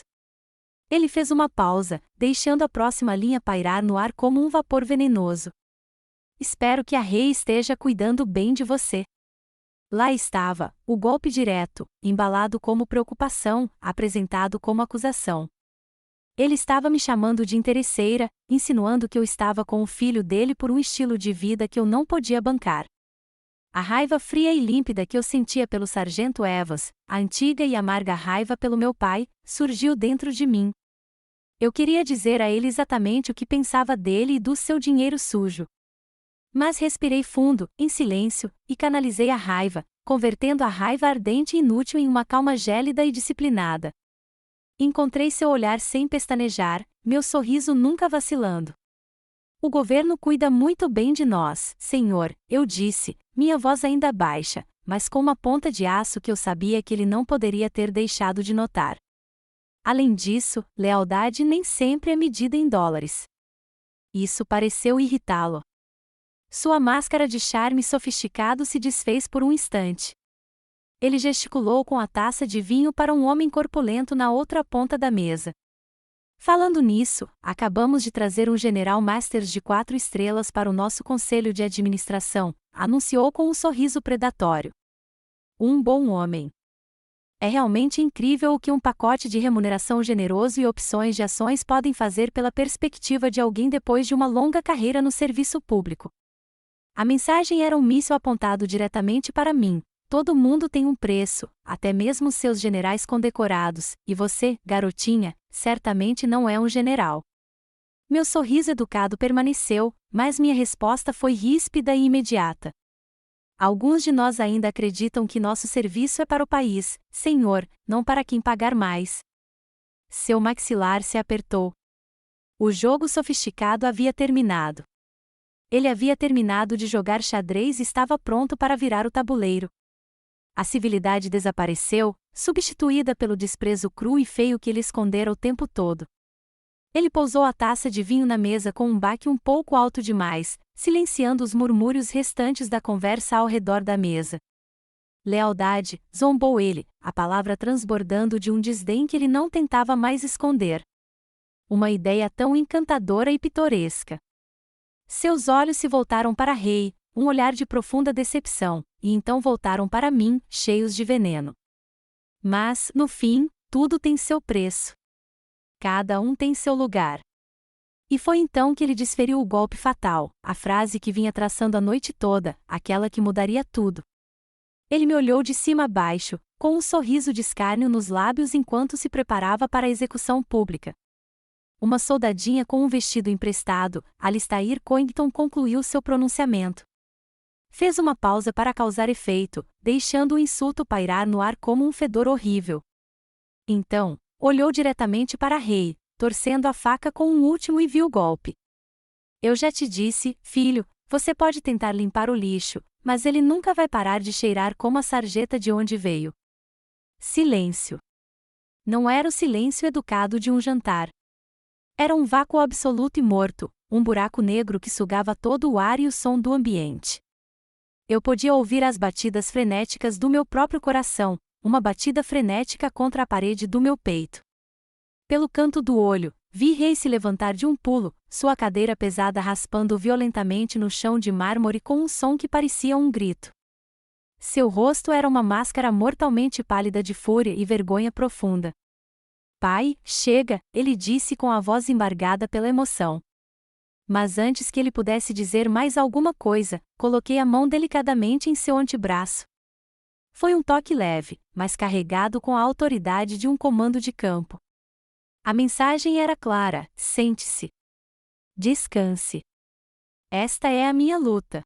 Ele fez uma pausa, deixando a próxima linha pairar no ar como um vapor venenoso. Espero que a Rei esteja cuidando bem de você. Lá estava, o golpe direto, embalado como preocupação, apresentado como acusação. Ele estava me chamando de interesseira, insinuando que eu estava com o filho dele por um estilo de vida que eu não podia bancar. A raiva fria e límpida que eu sentia pelo sargento Evans, a antiga e amarga raiva pelo meu pai, surgiu dentro de mim. Eu queria dizer a ele exatamente o que pensava dele e do seu dinheiro sujo. Mas respirei fundo, em silêncio, e canalizei a raiva, convertendo a raiva ardente e inútil em uma calma gélida e disciplinada. Encontrei seu olhar sem pestanejar, meu sorriso nunca vacilando. O governo cuida muito bem de nós, senhor, eu disse, minha voz ainda baixa, mas com uma ponta de aço que eu sabia que ele não poderia ter deixado de notar. Além disso, lealdade nem sempre é medida em dólares. Isso pareceu irritá-lo. Sua máscara de charme sofisticado se desfez por um instante. Ele gesticulou com a taça de vinho para um homem corpulento na outra ponta da mesa. Falando nisso, acabamos de trazer um General Masters de 4 estrelas para o nosso conselho de administração, anunciou com um sorriso predatório. Um bom homem. É realmente incrível o que um pacote de remuneração generoso e opções de ações podem fazer pela perspectiva de alguém depois de uma longa carreira no serviço público. A mensagem era um míssil apontado diretamente para mim. Todo mundo tem um preço, até mesmo seus generais condecorados, e você, garotinha, certamente não é um general. Meu sorriso educado permaneceu, mas minha resposta foi ríspida e imediata. Alguns de nós ainda acreditam que nosso serviço é para o país, senhor, não para quem pagar mais. Seu maxilar se apertou. O jogo sofisticado havia terminado. Ele havia terminado de jogar xadrez e estava pronto para virar o tabuleiro. A civilidade desapareceu, substituída pelo desprezo cru e feio que ele escondera o tempo todo. Ele pousou a taça de vinho na mesa com um baque um pouco alto demais, silenciando os murmúrios restantes da conversa ao redor da mesa. Lealdade, zombou ele, a palavra transbordando de um desdém que ele não tentava mais esconder. Uma ideia tão encantadora e pitoresca. Seus olhos se voltaram para Rei, um olhar de profunda decepção, e então voltaram para mim, cheios de veneno. Mas, no fim, tudo tem seu preço. Cada um tem seu lugar. E foi então que ele desferiu o golpe fatal, a frase que vinha traçando a noite toda, aquela que mudaria tudo. Ele me olhou de cima a baixo, com um sorriso de escárnio nos lábios enquanto se preparava para a execução pública. Uma soldadinha com um vestido emprestado, Alistair Coington concluiu seu pronunciamento. Fez uma pausa para causar efeito, deixando o insulto pairar no ar como um fedor horrível. Então, olhou diretamente para Rei, torcendo a faca com um último e vil golpe. Eu já te disse, filho, você pode tentar limpar o lixo, mas ele nunca vai parar de cheirar como a sarjeta de onde veio. Silêncio. Não era o silêncio educado de um jantar. Era um vácuo absoluto e morto, um buraco negro que sugava todo o ar e o som do ambiente. Eu podia ouvir as batidas frenéticas do meu próprio coração, uma batida frenética contra a parede do meu peito. Pelo canto do olho, vi Rei se levantar de um pulo, sua cadeira pesada raspando violentamente no chão de mármore com um som que parecia um grito. Seu rosto era uma máscara mortalmente pálida de fúria e vergonha profunda. Pai, chega, ele disse com a voz embargada pela emoção. Mas antes que ele pudesse dizer mais alguma coisa, coloquei a mão delicadamente em seu antebraço. Foi um toque leve, mas carregado com a autoridade de um comando de campo. A mensagem era clara: sente-se. Descanse. Esta é a minha luta.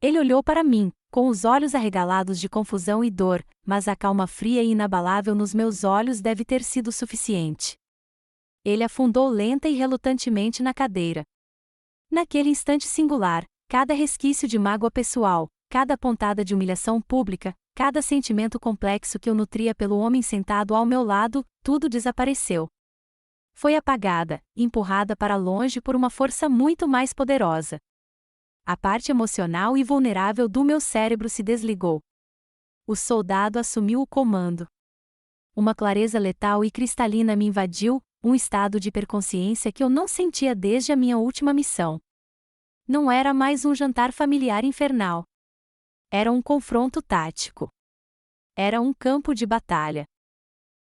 Ele olhou para mim, com os olhos arregalados de confusão e dor, mas a calma fria e inabalável nos meus olhos deve ter sido suficiente. Ele afundou lenta e relutantemente na cadeira. Naquele instante singular, cada resquício de mágoa pessoal, cada pontada de humilhação pública, cada sentimento complexo que eu nutria pelo homem sentado ao meu lado, tudo desapareceu. Foi apagada, empurrada para longe por uma força muito mais poderosa. A parte emocional e vulnerável do meu cérebro se desligou. O soldado assumiu o comando. Uma clareza letal e cristalina me invadiu, um estado de hiperconsciência que eu não sentia desde a minha última missão. Não era mais um jantar familiar infernal. Era um confronto tático. Era um campo de batalha.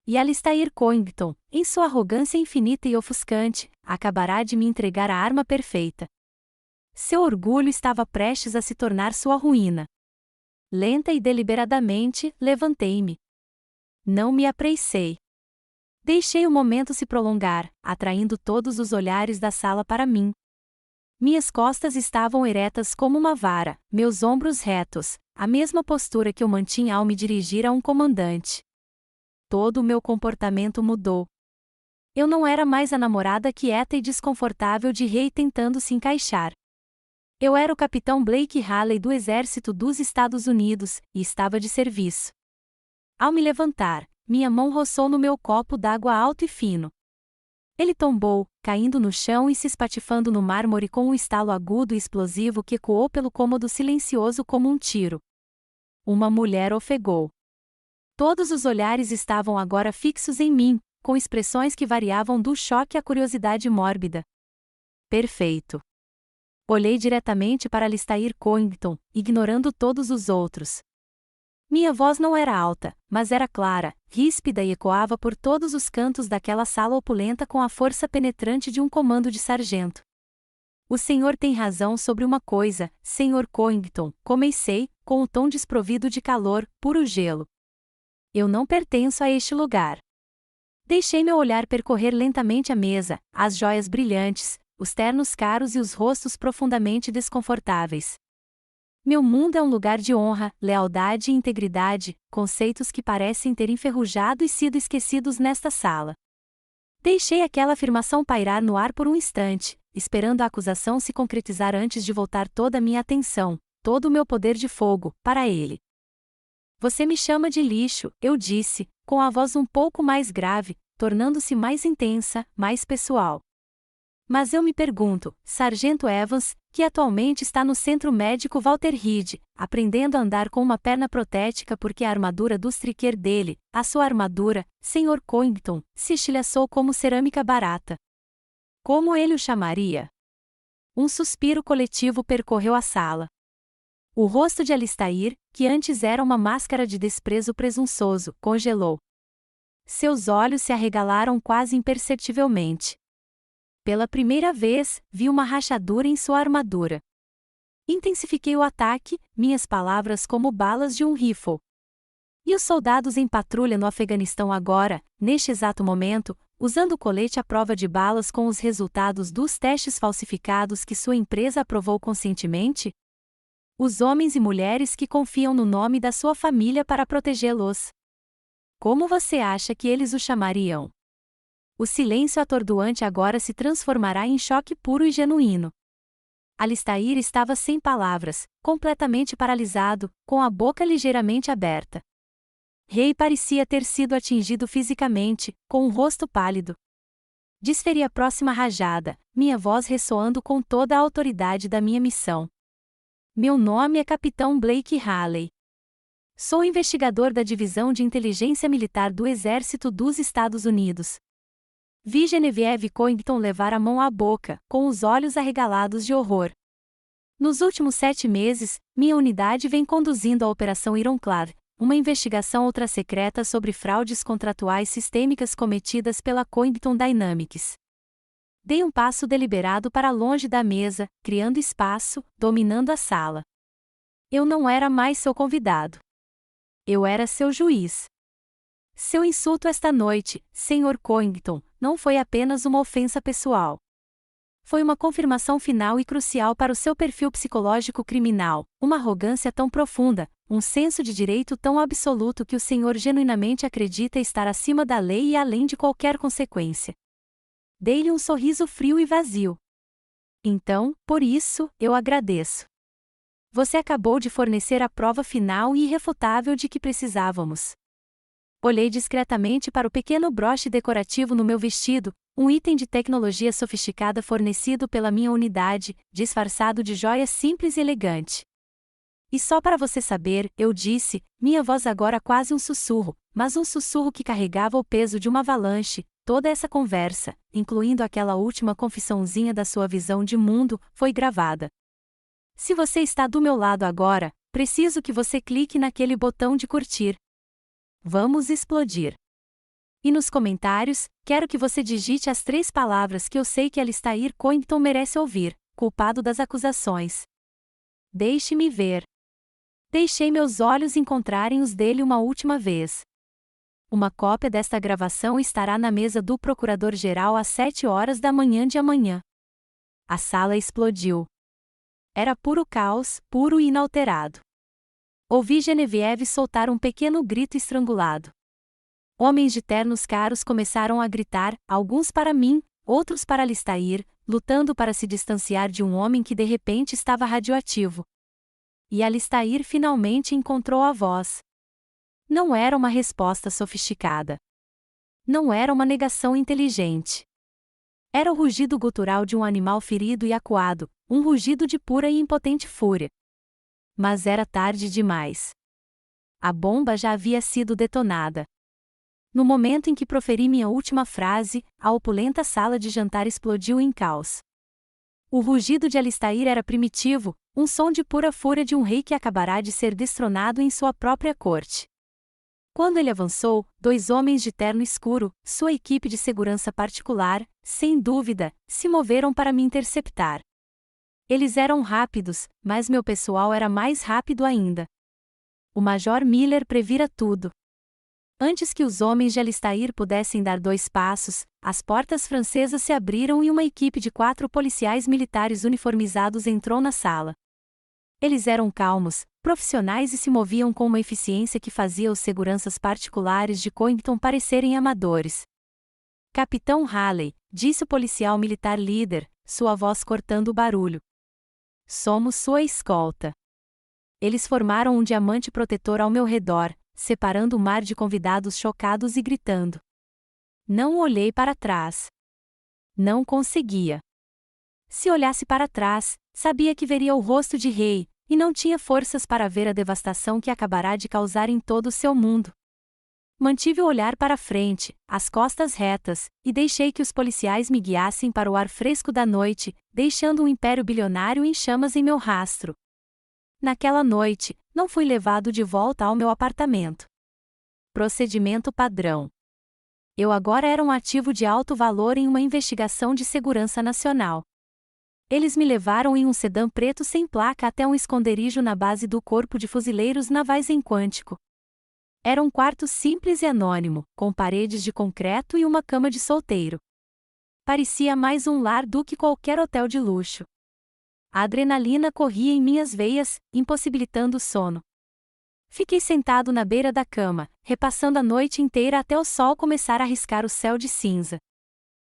E Alistair Coington, em sua arrogância infinita e ofuscante, acabará de me entregar a arma perfeita. Seu orgulho estava prestes a se tornar sua ruína. Lenta e deliberadamente, levantei-me. Não me apressei. Deixei o momento se prolongar, atraindo todos os olhares da sala para mim. Minhas costas estavam eretas como uma vara, meus ombros retos, a mesma postura que eu mantinha ao me dirigir a um comandante. Todo o meu comportamento mudou. Eu não era mais a namorada quieta e desconfortável de Rei tentando se encaixar. Eu era o capitão Blake Haley do Exército dos Estados Unidos, e estava de serviço. Ao me levantar, minha mão roçou no meu copo d'água alto e fino. Ele tombou, caindo no chão e se espatifando no mármore com um estalo agudo e explosivo que ecoou pelo cômodo silencioso como um tiro. Uma mulher ofegou. Todos os olhares estavam agora fixos em mim, com expressões que variavam do choque à curiosidade mórbida. Perfeito. Olhei diretamente para Alistair Coington, ignorando todos os outros. Minha voz não era alta, mas era clara, ríspida e ecoava por todos os cantos daquela sala opulenta com a força penetrante de um comando de sargento. O senhor tem razão sobre uma coisa, Sr. Coington, comecei, com o tom desprovido de calor, puro gelo. Eu não pertenço a este lugar. Deixei meu olhar percorrer lentamente a mesa, as joias brilhantes, os ternos caros e os rostos profundamente desconfortáveis. Meu mundo é um lugar de honra, lealdade e integridade, conceitos que parecem ter enferrujado e sido esquecidos nesta sala. Deixei aquela afirmação pairar no ar por um instante, esperando a acusação se concretizar antes de voltar toda a minha atenção, todo o meu poder de fogo, para ele. Você me chama de lixo, eu disse, com a voz um pouco mais grave, tornando-se mais intensa, mais pessoal. Mas eu me pergunto, Sargento Evans, que atualmente está no Centro Médico Walter Reed, aprendendo a andar com uma perna protética porque a armadura do striker dele, a sua armadura, Sr. Coington, se estilhaçou como cerâmica barata. Como ele o chamaria? Um suspiro coletivo percorreu a sala. O rosto de Alistair, que antes era uma máscara de desprezo presunçoso, congelou. Seus olhos se arregalaram quase imperceptivelmente. Pela primeira vez, vi uma rachadura em sua armadura. Intensifiquei o ataque, minhas palavras como balas de um rifle. E os soldados em patrulha no Afeganistão agora, neste exato momento, usando o colete à prova de balas com os resultados dos testes falsificados que sua empresa aprovou conscientemente? Os homens e mulheres que confiam no nome da sua família para protegê-los. Como você acha que eles o chamariam? O silêncio atordoante agora se transformará em choque puro e genuíno. Alistair estava sem palavras, completamente paralisado, com a boca ligeiramente aberta. Rei parecia ter sido atingido fisicamente, com o rosto pálido. Desferi a próxima rajada, minha voz ressoando com toda a autoridade da minha missão. Meu nome é Capitão Blake Haley. Sou investigador da Divisão de Inteligência Militar do Exército dos Estados Unidos. Vi Genevieve Coington levar a mão à boca, com os olhos arregalados de horror. Nos últimos 7 meses, minha unidade vem conduzindo a Operação Ironclad, uma investigação ultrassecreta sobre fraudes contratuais sistêmicas cometidas pela Coington Dynamics. Dei um passo deliberado para longe da mesa, criando espaço, dominando a sala. Eu não era mais seu convidado. Eu era seu juiz. Seu insulto esta noite, Sr. Coington, não foi apenas uma ofensa pessoal. Foi uma confirmação final e crucial para o seu perfil psicológico criminal, uma arrogância tão profunda, um senso de direito tão absoluto que o senhor genuinamente acredita estar acima da lei e além de qualquer consequência. Dei-lhe um sorriso frio e vazio. Então, por isso, eu agradeço. Você acabou de fornecer a prova final e irrefutável de que precisávamos. Olhei discretamente para o pequeno broche decorativo no meu vestido, um item de tecnologia sofisticada fornecido pela minha unidade, disfarçado de joia simples e elegante. E só para você saber, eu disse, minha voz agora quase um sussurro, mas um sussurro que carregava o peso de uma avalanche. Toda essa conversa, incluindo aquela última confissãozinha da sua visão de mundo, foi gravada. Se você está do meu lado agora, preciso que você clique naquele botão de curtir. Vamos explodir. E nos comentários, quero que você digite as 3 palavras que eu sei que Alistair Coington merece ouvir: culpado das acusações. Deixe-me ver. Deixei meus olhos encontrarem os dele uma última vez. Uma cópia desta gravação estará na mesa do Procurador-Geral às 7 horas da manhã de amanhã. A sala explodiu. Era puro caos, puro e inalterado. Ouvi Genevieve soltar um pequeno grito estrangulado. Homens de ternos caros começaram a gritar, alguns para mim, outros para Alistair, lutando para se distanciar de um homem que de repente estava radioativo. E Alistair finalmente encontrou a voz. Não era uma resposta sofisticada. Não era uma negação inteligente. Era o rugido gutural de um animal ferido e acuado, um rugido de pura e impotente fúria. Mas era tarde demais. A bomba já havia sido detonada. No momento em que proferi minha última frase, a opulenta sala de jantar explodiu em caos. O rugido de Alistair era primitivo, um som de pura fúria de um rei que acabará de ser destronado em sua própria corte. Quando ele avançou, 2 homens de terno escuro, sua equipe de segurança particular, sem dúvida, se moveram para me interceptar. Eles eram rápidos, mas meu pessoal era mais rápido ainda. O Major Miller previra tudo. Antes que os homens de Alistair pudessem dar 2 passos, as portas francesas se abriram e uma equipe de 4 policiais militares uniformizados entrou na sala. Eles eram calmos, profissionais e se moviam com uma eficiência que fazia os seguranças particulares de Coington parecerem amadores. Capitão Halley, disse o policial militar líder, sua voz cortando o barulho. Somos sua escolta. Eles formaram um diamante protetor ao meu redor, separando o mar de convidados chocados e gritando. Não olhei para trás. Não conseguia. Se olhasse para trás, sabia que veria o rosto de rei, e não tinha forças para ver a devastação que acabará de causar em todo o seu mundo. Mantive o olhar para frente, as costas retas, e deixei que os policiais me guiassem para o ar fresco da noite, deixando um império bilionário em chamas em meu rastro. Naquela noite, não fui levado de volta ao meu apartamento. Procedimento padrão. Eu agora era um ativo de alto valor em uma investigação de segurança nacional. Eles me levaram em um sedã preto sem placa até um esconderijo na base do Corpo de Fuzileiros Navais em Quantico. Era um quarto simples e anônimo, com paredes de concreto e uma cama de solteiro. Parecia mais um lar do que qualquer hotel de luxo. A adrenalina corria em minhas veias, impossibilitando o sono. Fiquei sentado na beira da cama, repassando a noite inteira até o sol começar a riscar o céu de cinza.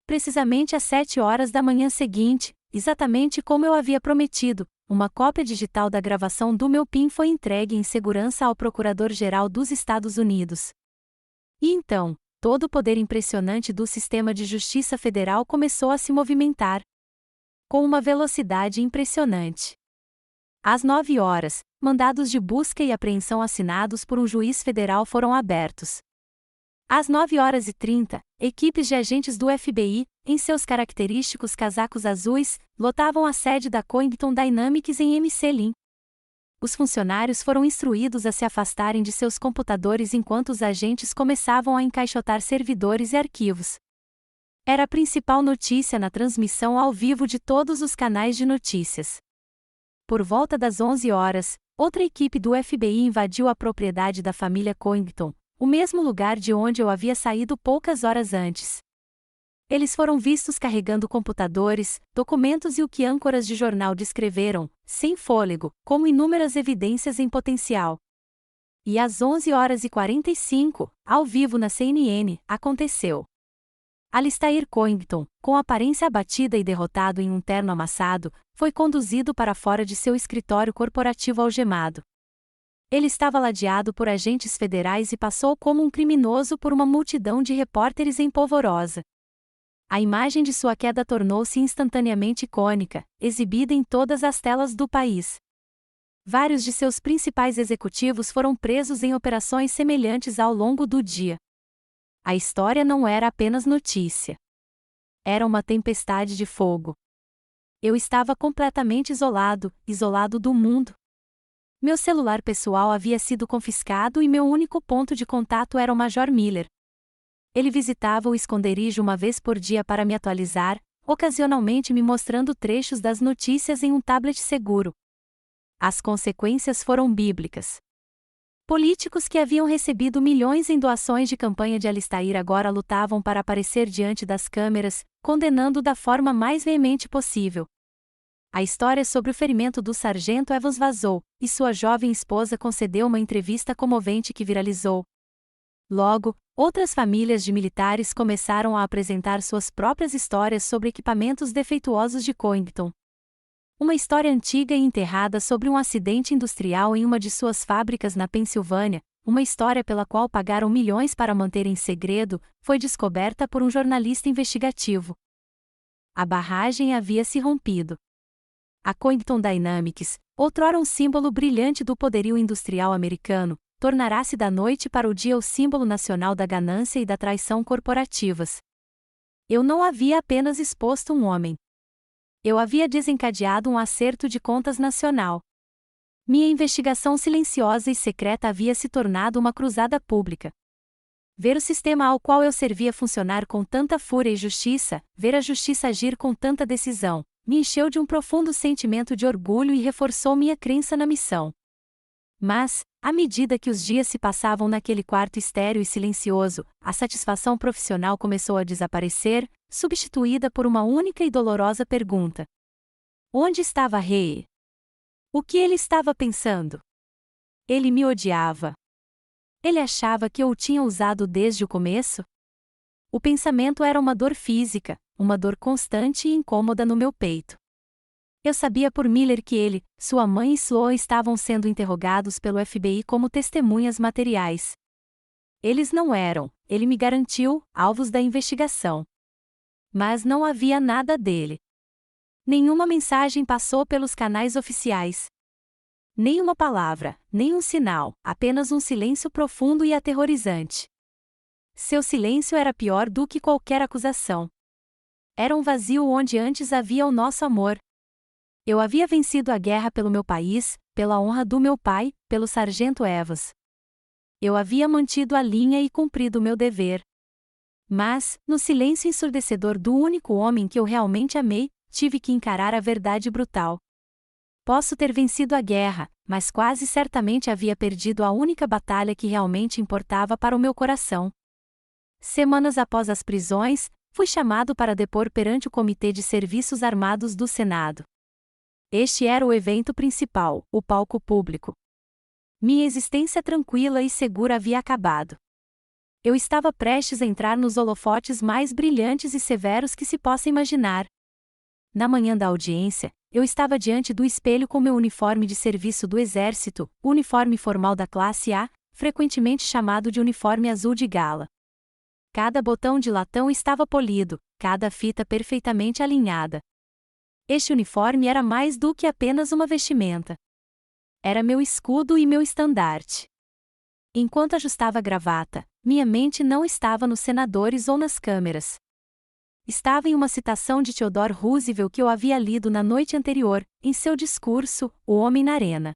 Precisamente às 7 horas da manhã seguinte, exatamente como eu havia prometido, uma cópia digital da gravação do meu PIN foi entregue em segurança ao Procurador-Geral dos Estados Unidos. E então, todo o poder impressionante do sistema de justiça federal começou a se movimentar. Com uma velocidade impressionante. Às 9 horas, mandados de busca e apreensão assinados por um juiz federal foram abertos. Às 9h30, equipes de agentes do FBI, em seus característicos casacos azuis, lotavam a sede da Coington Dynamics em MC-Lin. Os funcionários foram instruídos a se afastarem de seus computadores enquanto os agentes começavam a encaixotar servidores e arquivos. Era a principal notícia na transmissão ao vivo de todos os canais de notícias. Por volta das 11 horas, outra equipe do FBI invadiu a propriedade da família Coington, o mesmo lugar de onde eu havia saído poucas horas antes. Eles foram vistos carregando computadores, documentos e o que âncoras de jornal descreveram, sem fôlego, como inúmeras evidências em potencial. E às 11h45, ao vivo na CNN, aconteceu. Alistair Coington, com aparência abatida e derrotado em um terno amassado, foi conduzido para fora de seu escritório corporativo algemado. Ele estava ladeado por agentes federais e passou como um criminoso por uma multidão de repórteres em polvorosa. A imagem de sua queda tornou-se instantaneamente icônica, exibida em todas as telas do país. Vários de seus principais executivos foram presos em operações semelhantes ao longo do dia. A história não era apenas notícia. Era uma tempestade de fogo. Eu estava completamente isolado do mundo. Meu celular pessoal havia sido confiscado e meu único ponto de contato era o Major Miller. Ele visitava o esconderijo uma vez por dia para me atualizar, ocasionalmente me mostrando trechos das notícias em um tablet seguro. As consequências foram bíblicas. Políticos que haviam recebido milhões em doações de campanha de Alistair agora lutavam para aparecer diante das câmeras, condenando da forma mais veemente possível. A história sobre o ferimento do sargento Evans vazou, e sua jovem esposa concedeu uma entrevista comovente que viralizou. Logo, outras famílias de militares começaram a apresentar suas próprias histórias sobre equipamentos defeituosos de Coington. Uma história antiga e enterrada sobre um acidente industrial em uma de suas fábricas na Pensilvânia, uma história pela qual pagaram milhões para manter em segredo, foi descoberta por um jornalista investigativo. A barragem havia se rompido. A Coington Dynamics, outrora um símbolo brilhante do poderio industrial americano, tornará-se da noite para o dia o símbolo nacional da ganância e da traição corporativas. Eu não havia apenas exposto um homem. Eu havia desencadeado um acerto de contas nacional. Minha investigação silenciosa e secreta havia se tornado uma cruzada pública. Ver o sistema ao qual eu servia funcionar com tanta fúria e justiça, ver a justiça agir com tanta decisão, me encheu de um profundo sentimento de orgulho e reforçou minha crença na missão. Mas, à medida que os dias se passavam naquele quarto estéril e silencioso, a satisfação profissional começou a desaparecer, substituída por uma única e dolorosa pergunta. Onde estava Ray? O que ele estava pensando? Ele me odiava. Ele achava que eu o tinha usado desde o começo? O pensamento era uma dor física, uma dor constante e incômoda no meu peito. Eu sabia por Miller que ele, sua mãe e Sloan estavam sendo interrogados pelo FBI como testemunhas materiais. Eles não eram, ele me garantiu, alvos da investigação. Mas não havia nada dele. Nenhuma mensagem passou pelos canais oficiais. Nenhuma palavra, nenhum sinal, apenas um silêncio profundo e aterrorizante. Seu silêncio era pior do que qualquer acusação. Era um vazio onde antes havia o nosso amor. Eu havia vencido a guerra pelo meu país, pela honra do meu pai, pelo sargento Evans. Eu havia mantido a linha e cumprido meu dever. Mas, no silêncio ensurdecedor do único homem que eu realmente amei, tive que encarar a verdade brutal. Posso ter vencido a guerra, mas quase certamente havia perdido a única batalha que realmente importava para o meu coração. Semanas após as prisões, fui chamado para depor perante o Comitê de Serviços Armados do Senado. Este era o evento principal, o palco público. Minha existência tranquila e segura havia acabado. Eu estava prestes a entrar nos holofotes mais brilhantes e severos que se possa imaginar. Na manhã da audiência, eu estava diante do espelho com meu uniforme de serviço do Exército, o uniforme formal da classe A, frequentemente chamado de uniforme azul de gala. Cada botão de latão estava polido, cada fita perfeitamente alinhada. Este uniforme era mais do que apenas uma vestimenta. Era meu escudo e meu estandarte. Enquanto ajustava a gravata, minha mente não estava nos senadores ou nas câmeras. Estava em uma citação de Theodore Roosevelt que eu havia lido na noite anterior, em seu discurso, O Homem na Arena.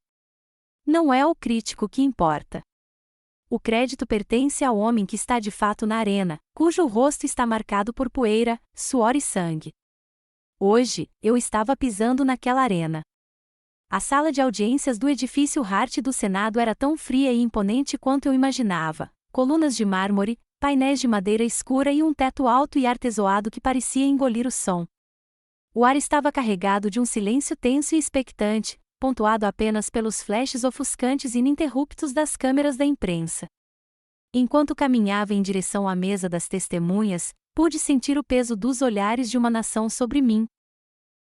Não é o crítico que importa. O crédito pertence ao homem que está de fato na arena, cujo rosto está marcado por poeira, suor e sangue. Hoje, eu estava pisando naquela arena. A sala de audiências do edifício Hart do Senado era tão fria e imponente quanto eu imaginava. Colunas de mármore, painéis de madeira escura e um teto alto e artesoado que parecia engolir o som. O ar estava carregado de um silêncio tenso e expectante, pontuado apenas pelos flashes ofuscantes e ininterruptos das câmeras da imprensa. Enquanto caminhava em direção à mesa das testemunhas, pude sentir o peso dos olhares de uma nação sobre mim.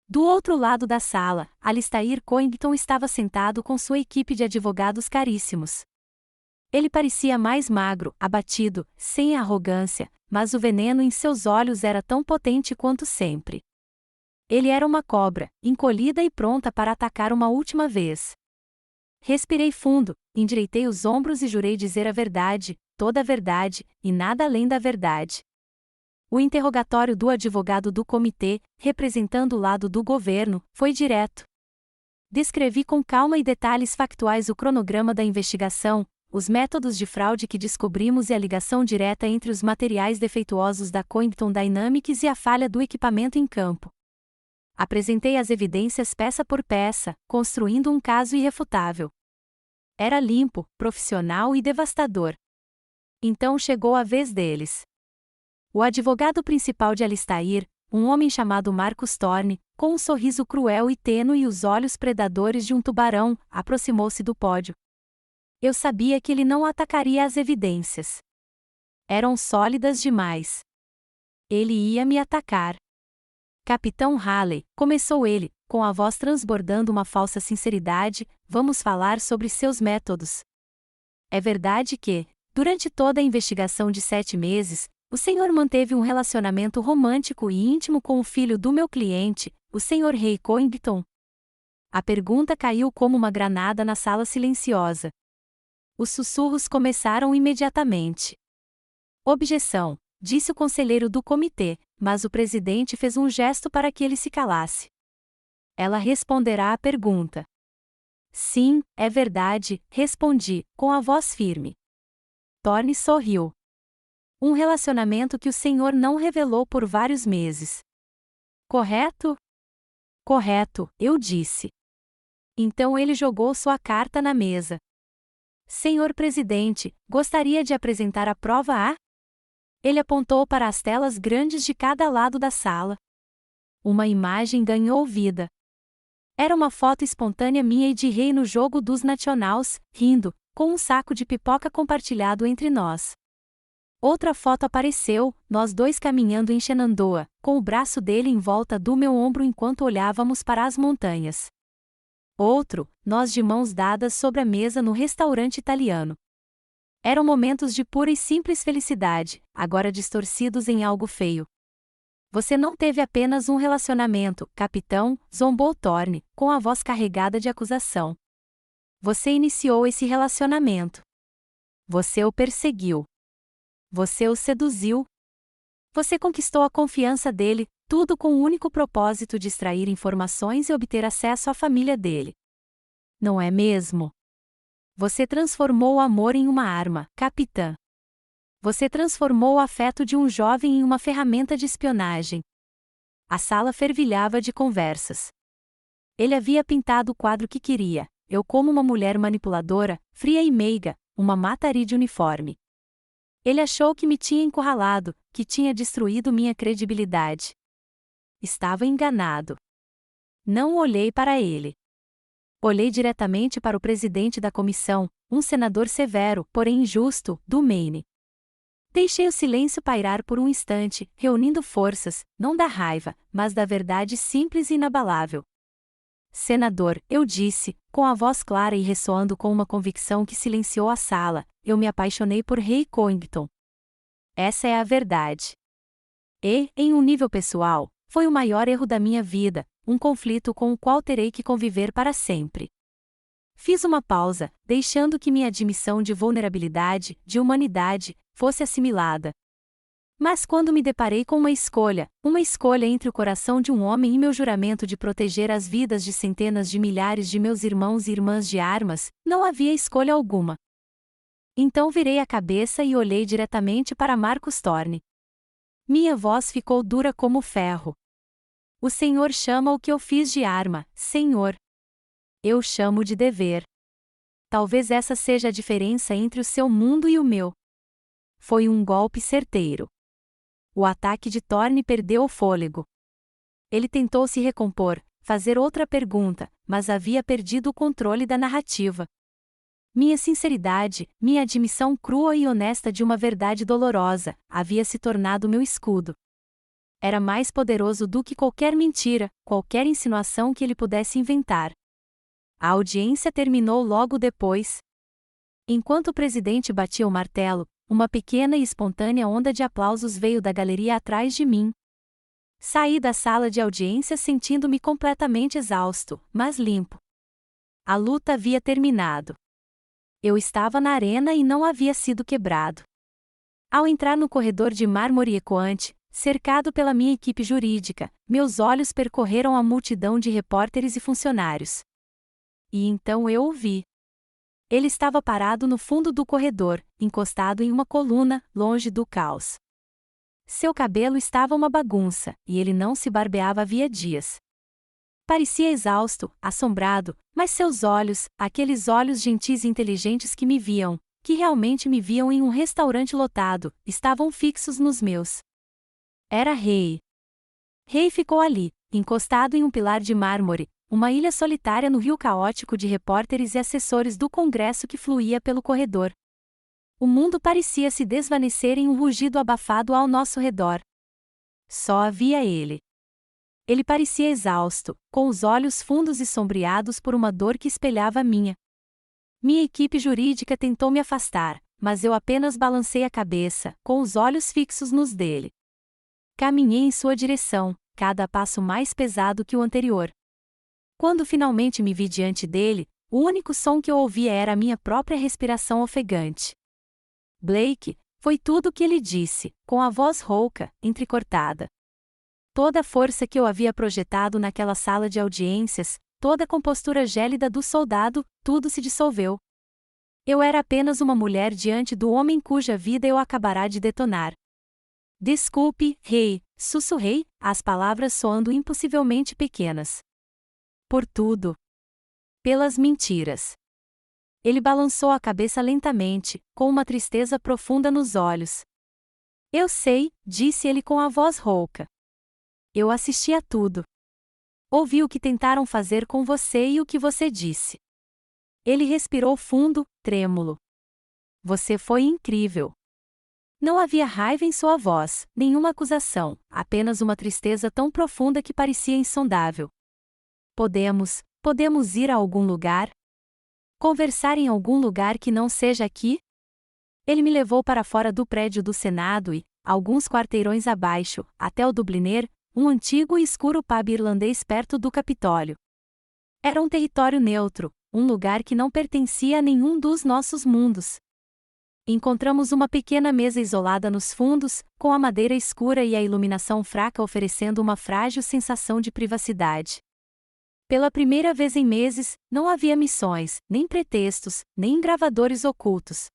Do outro lado da sala, Alistair Coington estava sentado com sua equipe de advogados caríssimos. Ele parecia mais magro, abatido, sem arrogância, mas o veneno em seus olhos era tão potente quanto sempre. Ele era uma cobra, encolhida e pronta para atacar uma última vez. Respirei fundo, endireitei os ombros e jurei dizer a verdade, toda a verdade, e nada além da verdade. O interrogatório do advogado do comitê, representando o lado do governo, foi direto. Descrevi com calma e detalhes factuais o cronograma da investigação, os métodos de fraude que descobrimos e a ligação direta entre os materiais defeituosos da Coington Dynamics e a falha do equipamento em campo. Apresentei as evidências peça por peça, construindo um caso irrefutável. Era limpo, profissional e devastador. Então chegou a vez deles. O advogado principal de Alistair, um homem chamado Marcus Thorne, com um sorriso cruel e tênue e os olhos predadores de um tubarão, aproximou-se do pódio. Eu sabia que ele não atacaria as evidências. Eram sólidas demais. Ele ia me atacar. Capitão Halley, começou ele, com a voz transbordando uma falsa sinceridade, vamos falar sobre seus métodos. É verdade que, durante toda a investigação de 7 meses, o senhor manteve um relacionamento romântico e íntimo com o filho do meu cliente, o Sr. Ray Coington? A pergunta caiu como uma granada na sala silenciosa. Os sussurros começaram imediatamente. Objeção, disse o conselheiro do comitê, mas o presidente fez um gesto para que ele se calasse. Ela responderá à pergunta. Sim, é verdade, respondi, com a voz firme. Thorne sorriu. Um relacionamento que o senhor não revelou por vários meses. Correto? Correto, eu disse. Então ele jogou sua carta na mesa. Senhor presidente, gostaria de apresentar a prova A? Ele apontou para as telas grandes de cada lado da sala. Uma imagem ganhou vida. Era uma foto espontânea minha e de Ray no jogo dos Nationals, rindo, com um saco de pipoca compartilhado entre nós. Outra foto apareceu, nós dois caminhando em Shenandoah, com o braço dele em volta do meu ombro enquanto olhávamos para as montanhas. Outro, nós de mãos dadas sobre a mesa no restaurante italiano. Eram momentos de pura e simples felicidade, agora distorcidos em algo feio. Você não teve apenas um relacionamento, capitão, zombou Thorne, com a voz carregada de acusação. Você iniciou esse relacionamento. Você o perseguiu. Você o seduziu. Você conquistou a confiança dele, tudo com o único propósito de extrair informações e obter acesso à família dele. Não é mesmo? Você transformou o amor em uma arma, capitã. Você transformou o afeto de um jovem em uma ferramenta de espionagem. A sala fervilhava de conversas. Ele havia pintado o quadro que queria, eu como uma mulher manipuladora, fria e meiga, uma matari de uniforme. Ele achou que me tinha encurralado, que tinha destruído minha credibilidade. Estava enganado. Não olhei para ele. Olhei diretamente para o presidente da comissão, um senador severo, porém injusto, do Maine. Deixei o silêncio pairar por um instante, reunindo forças, não da raiva, mas da verdade simples e inabalável. Senador, eu disse, com a voz clara e ressoando com uma convicção que silenciou a sala, eu me apaixonei por Ray Coington. Essa é a verdade. E, em um nível pessoal, foi o maior erro da minha vida, um conflito com o qual terei que conviver para sempre. Fiz uma pausa, deixando que minha admissão de vulnerabilidade, de humanidade, fosse assimilada. Mas quando me deparei com uma escolha entre o coração de um homem e meu juramento de proteger as vidas de centenas de milhares de meus irmãos e irmãs de armas, não havia escolha alguma. Então virei a cabeça e olhei diretamente para Marcus Thorne. Minha voz ficou dura como ferro. O Senhor chama o que eu fiz de arma, Senhor. Eu chamo de dever. Talvez essa seja a diferença entre o seu mundo e o meu. Foi um golpe certeiro. O ataque de Thorne perdeu o fôlego. Ele tentou se recompor, fazer outra pergunta, mas havia perdido o controle da narrativa. Minha sinceridade, minha admissão crua e honesta de uma verdade dolorosa, havia se tornado meu escudo. Era mais poderoso do que qualquer mentira, qualquer insinuação que ele pudesse inventar. A audiência terminou logo depois. Enquanto o presidente batia o martelo, uma pequena e espontânea onda de aplausos veio da galeria atrás de mim. Saí da sala de audiência sentindo-me completamente exausto, mas limpo. A luta havia terminado. Eu estava na arena e não havia sido quebrado. Ao entrar no corredor de mármore ecoante, cercado pela minha equipe jurídica, meus olhos percorreram a multidão de repórteres e funcionários. E então eu o vi. Ele estava parado no fundo do corredor, encostado em uma coluna, longe do caos. Seu cabelo estava uma bagunça, e ele não se barbeava havia dias. Parecia exausto, assombrado, mas seus olhos, aqueles olhos gentis e inteligentes que me viam, que realmente me viam em um restaurante lotado, estavam fixos nos meus. Era Rei. Rei ficou ali, encostado em um pilar de mármore, uma ilha solitária no rio caótico de repórteres e assessores do Congresso que fluía pelo corredor. O mundo parecia se desvanecer em um rugido abafado ao nosso redor. Só havia ele. Ele parecia exausto, com os olhos fundos e sombreados por uma dor que espelhava a minha. Minha equipe jurídica tentou me afastar, mas eu apenas balancei a cabeça, com os olhos fixos nos dele. Caminhei em sua direção, cada passo mais pesado que o anterior. Quando finalmente me vi diante dele, o único som que eu ouvia era a minha própria respiração ofegante. Blake, foi tudo o que ele disse, com a voz rouca, entrecortada. Toda a força que eu havia projetado naquela sala de audiências, toda a compostura gélida do soldado, tudo se dissolveu. Eu era apenas uma mulher diante do homem cuja vida eu acabará de detonar. Desculpe, Rei, sussurrei, as palavras soando impossivelmente pequenas. Por tudo. Pelas mentiras. Ele balançou a cabeça lentamente, com uma tristeza profunda nos olhos. Eu sei, disse ele com a voz rouca. Eu assisti a tudo. Ouvi o que tentaram fazer com você e o que você disse. Ele respirou fundo, trêmulo. Você foi incrível. Não havia raiva em sua voz, nenhuma acusação, apenas uma tristeza tão profunda que parecia insondável. Podemos ir a algum lugar? Conversar em algum lugar que não seja aqui? Ele me levou para fora do prédio do Senado e, alguns quarteirões abaixo, até o Dubliner, um antigo e escuro pub irlandês perto do Capitólio. Era um território neutro, um lugar que não pertencia a nenhum dos nossos mundos. Encontramos uma pequena mesa isolada nos fundos, com a madeira escura e a iluminação fraca oferecendo uma frágil sensação de privacidade. Pela primeira vez em meses, não havia missões, nem pretextos, nem gravadores ocultos.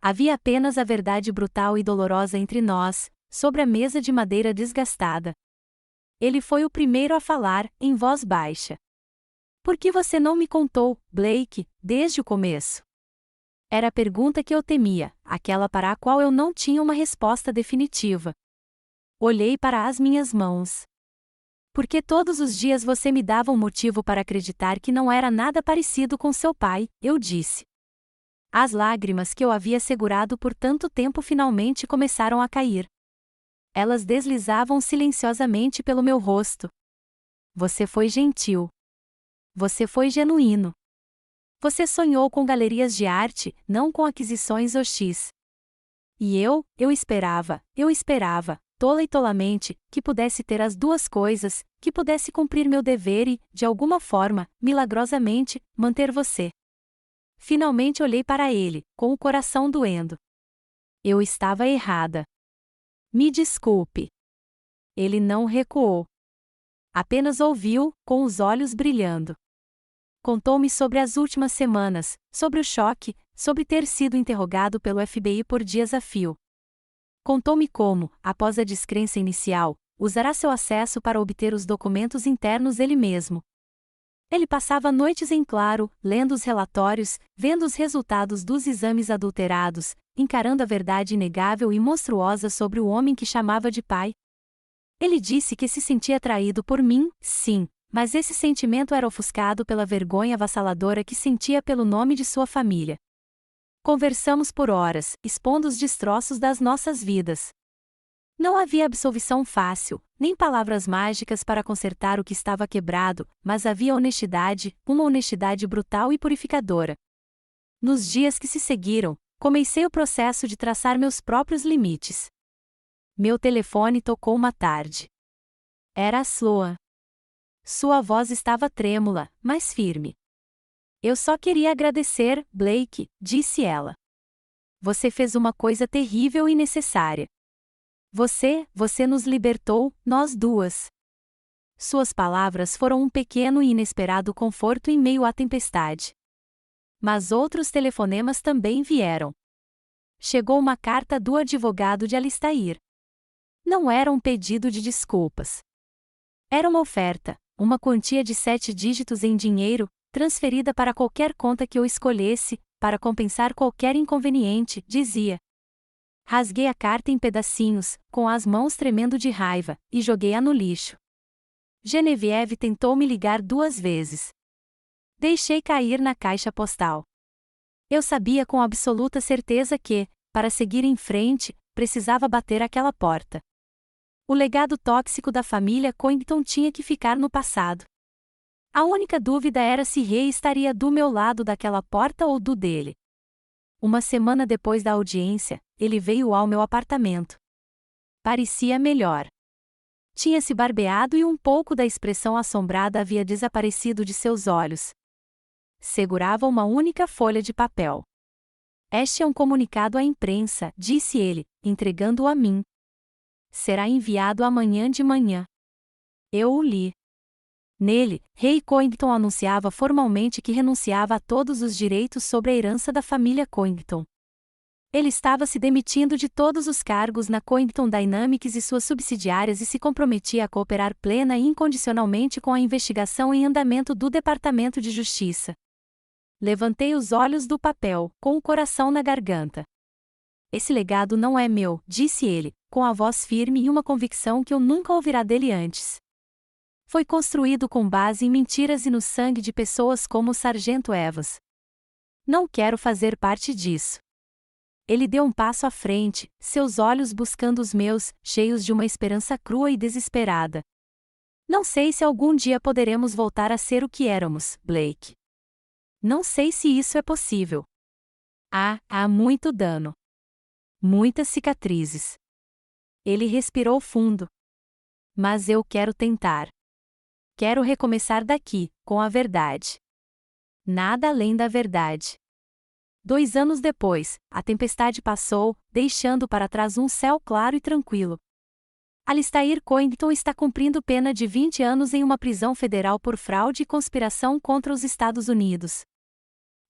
Havia apenas a verdade brutal e dolorosa entre nós, sobre a mesa de madeira desgastada. Ele foi o primeiro a falar, em voz baixa. Por que você não me contou, Blake, desde o começo? Era a pergunta que eu temia, aquela para a qual eu não tinha uma resposta definitiva. Olhei para as minhas mãos. Porque todos os dias você me dava um motivo para acreditar que não era nada parecido com seu pai, eu disse. As lágrimas que eu havia segurado por tanto tempo finalmente começaram a cair. Elas deslizavam silenciosamente pelo meu rosto. Você foi gentil. Você foi genuíno. Você sonhou com galerias de arte, não com aquisições OX. E eu esperava, tola e tolamente, que pudesse ter as duas coisas, que pudesse cumprir meu dever e, de alguma forma, milagrosamente, manter você. Finalmente olhei para ele, com o coração doendo. Eu estava errada. Me desculpe. Ele não recuou. Apenas ouviu, com os olhos brilhando. Contou-me sobre as últimas semanas, sobre o choque, sobre ter sido interrogado pelo FBI por dias a fio. Contou-me como, após a descrença inicial, usará seu acesso para obter os documentos internos ele mesmo. Ele passava noites em claro, lendo os relatórios, vendo os resultados dos exames adulterados, encarando a verdade inegável e monstruosa sobre o homem que chamava de pai. Ele disse que se sentia traído por mim, sim, mas esse sentimento era ofuscado pela vergonha avassaladora que sentia pelo nome de sua família. Conversamos por horas, expondo os destroços das nossas vidas. Não havia absolvição fácil, nem palavras mágicas para consertar o que estava quebrado, mas havia honestidade, uma honestidade brutal e purificadora. Nos dias que se seguiram, comecei o processo de traçar meus próprios limites. Meu telefone tocou uma tarde. Era a Sloan. Sua voz estava trêmula, mas firme. Eu só queria agradecer, Blake, disse ela. Você fez uma coisa terrível e necessária. Você nos libertou, nós duas. Suas palavras foram um pequeno e inesperado conforto em meio à tempestade. Mas outros telefonemas também vieram. Chegou uma carta do advogado de Alistair. Não era um pedido de desculpas. Era uma oferta, uma quantia de 7 dígitos em dinheiro, transferida para qualquer conta que eu escolhesse, para compensar qualquer inconveniente, dizia. Rasguei a carta em pedacinhos, com as mãos tremendo de raiva, e joguei-a no lixo. Genevieve tentou me ligar 2 vezes. Deixei cair na caixa postal. Eu sabia com absoluta certeza que, para seguir em frente, precisava bater aquela porta. O legado tóxico da família Coington tinha que ficar no passado. A única dúvida era se Ray estaria do meu lado daquela porta ou do dele. Uma semana depois da audiência, ele veio ao meu apartamento. Parecia melhor. Tinha se barbeado e um pouco da expressão assombrada havia desaparecido de seus olhos. Segurava uma única folha de papel. Este é um comunicado à imprensa, disse ele, entregando-o a mim. Será enviado amanhã de manhã. Eu o li. Nele, Ray Coington anunciava formalmente que renunciava a todos os direitos sobre a herança da família Coington. Ele estava se demitindo de todos os cargos na Coington Dynamics e suas subsidiárias e se comprometia a cooperar plena e incondicionalmente com a investigação em andamento do Departamento de Justiça. Levantei os olhos do papel, com o coração na garganta. Esse legado não é meu, disse ele, com a voz firme e uma convicção que eu nunca ouvirá dele antes. Foi construído com base em mentiras e no sangue de pessoas como o Sargento Evans. Não quero fazer parte disso. Ele deu um passo à frente, seus olhos buscando os meus, cheios de uma esperança crua e desesperada. Não sei se algum dia poderemos voltar a ser o que éramos, Blake. Não sei se isso é possível. Há muito dano. Muitas cicatrizes. Ele respirou fundo. Mas eu quero tentar. Quero recomeçar daqui, com a verdade. Nada além da verdade. 2 anos depois, a tempestade passou, deixando para trás um céu claro e tranquilo. Alistair Coington está cumprindo pena de 20 anos em uma prisão federal por fraude e conspiração contra os Estados Unidos.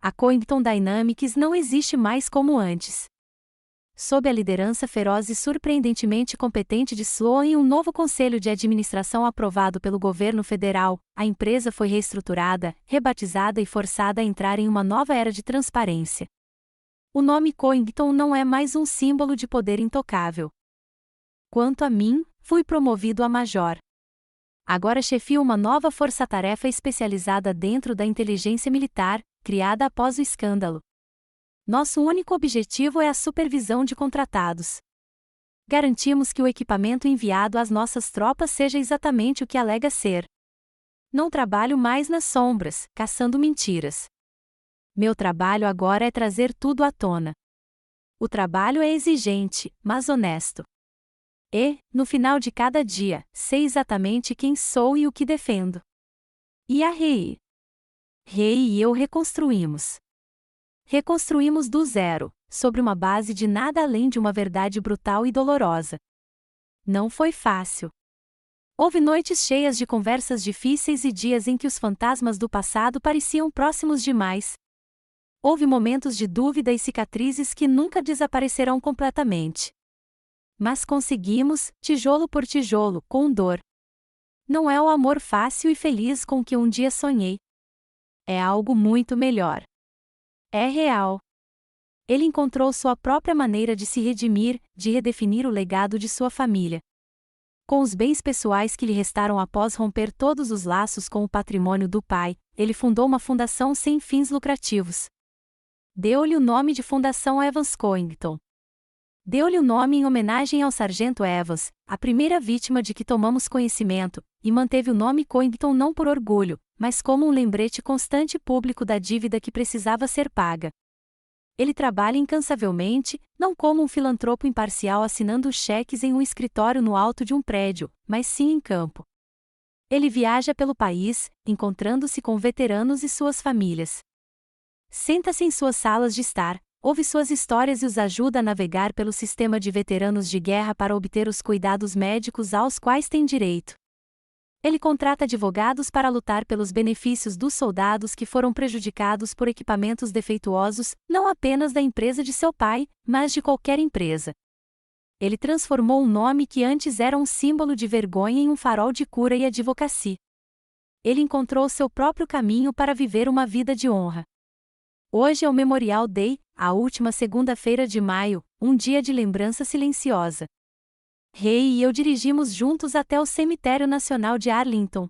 A Coington Dynamics não existe mais como antes. Sob a liderança feroz e surpreendentemente competente de Sloan e um novo conselho de administração aprovado pelo governo federal, a empresa foi reestruturada, rebatizada e forçada a entrar em uma nova era de transparência. O nome Coington não é mais um símbolo de poder intocável. Quanto a mim, fui promovido a major. Agora chefio uma nova força-tarefa especializada dentro da inteligência militar, criada após o escândalo. Nosso único objetivo é a supervisão de contratados. Garantimos que o equipamento enviado às nossas tropas seja exatamente o que alega ser. Não trabalho mais nas sombras, caçando mentiras. Meu trabalho agora é trazer tudo à tona. O trabalho é exigente, mas honesto. E, no final de cada dia, sei exatamente quem sou e o que defendo. E a Ray? Ray e eu reconstruímos. Reconstruímos do zero, sobre uma base de nada além de uma verdade brutal e dolorosa. Não foi fácil. Houve noites cheias de conversas difíceis e dias em que os fantasmas do passado pareciam próximos demais. Houve momentos de dúvida e cicatrizes que nunca desaparecerão completamente. Mas conseguimos, tijolo por tijolo, com dor. Não é o amor fácil e feliz com que um dia sonhei. É algo muito melhor. É real. Ele encontrou sua própria maneira de se redimir, de redefinir o legado de sua família. Com os bens pessoais que lhe restaram após romper todos os laços com o patrimônio do pai, ele fundou uma fundação sem fins lucrativos. Deu-lhe o nome de Fundação Evans Coington. Deu-lhe o nome em homenagem ao Sargento Evans, a primeira vítima de que tomamos conhecimento, e manteve o nome Coington não por orgulho, mas como um lembrete constante e público da dívida que precisava ser paga. Ele trabalha incansavelmente, não como um filantropo imparcial assinando cheques em um escritório no alto de um prédio, mas sim em campo. Ele viaja pelo país, encontrando-se com veteranos e suas famílias. Senta-se em suas salas de estar, ouve suas histórias e os ajuda a navegar pelo sistema de veteranos de guerra para obter os cuidados médicos aos quais têm direito. Ele contrata advogados para lutar pelos benefícios dos soldados que foram prejudicados por equipamentos defeituosos, não apenas da empresa de seu pai, mas de qualquer empresa. Ele transformou um nome que antes era um símbolo de vergonha em um farol de cura e advocacia. Ele encontrou seu próprio caminho para viver uma vida de honra. Hoje é o Memorial Day, a última segunda-feira de maio, um dia de lembrança silenciosa. Ray e eu dirigimos juntos até o Cemitério Nacional de Arlington.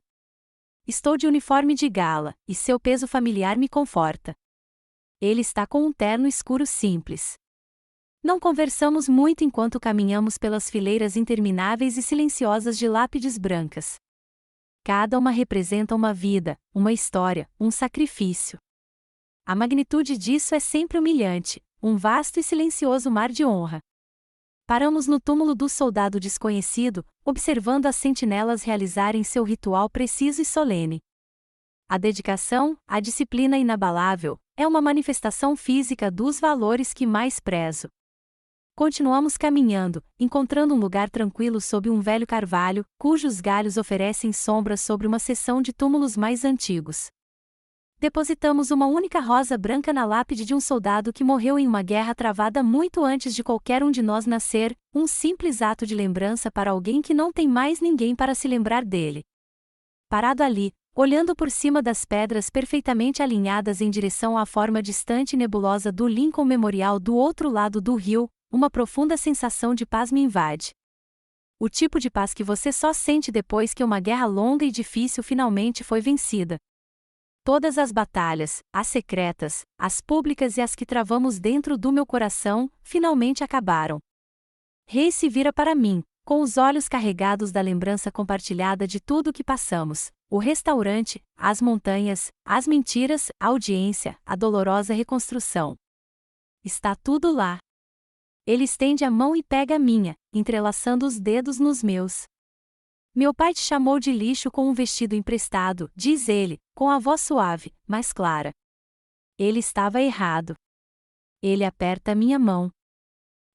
Estou de uniforme de gala, e seu peso familiar me conforta. Ele está com um terno escuro simples. Não conversamos muito enquanto caminhamos pelas fileiras intermináveis e silenciosas de lápides brancas. Cada uma representa uma vida, uma história, um sacrifício. A magnitude disso é sempre humilhante, um vasto e silencioso mar de honra. Paramos no túmulo do soldado desconhecido, observando as sentinelas realizarem seu ritual preciso e solene. A dedicação, a disciplina inabalável, é uma manifestação física dos valores que mais prezo. Continuamos caminhando, encontrando um lugar tranquilo sob um velho carvalho, cujos galhos oferecem sombra sobre uma seção de túmulos mais antigos. Depositamos uma única rosa branca na lápide de um soldado que morreu em uma guerra travada muito antes de qualquer um de nós nascer, um simples ato de lembrança para alguém que não tem mais ninguém para se lembrar dele. Parado ali, olhando por cima das pedras perfeitamente alinhadas em direção à forma distante e nebulosa do Lincoln Memorial do outro lado do rio, uma profunda sensação de paz me invade. O tipo de paz que você só sente depois que uma guerra longa e difícil finalmente foi vencida. Todas as batalhas, as secretas, as públicas e as que travamos dentro do meu coração, finalmente acabaram. Ray se vira para mim, com os olhos carregados da lembrança compartilhada de tudo o que passamos, o restaurante, as montanhas, as mentiras, a audiência, a dolorosa reconstrução. Está tudo lá. Ele estende a mão e pega a minha, entrelaçando os dedos nos meus. Meu pai te chamou de lixo com um vestido emprestado, diz ele, com a voz suave, mas clara. Ele estava errado. Ele aperta minha mão.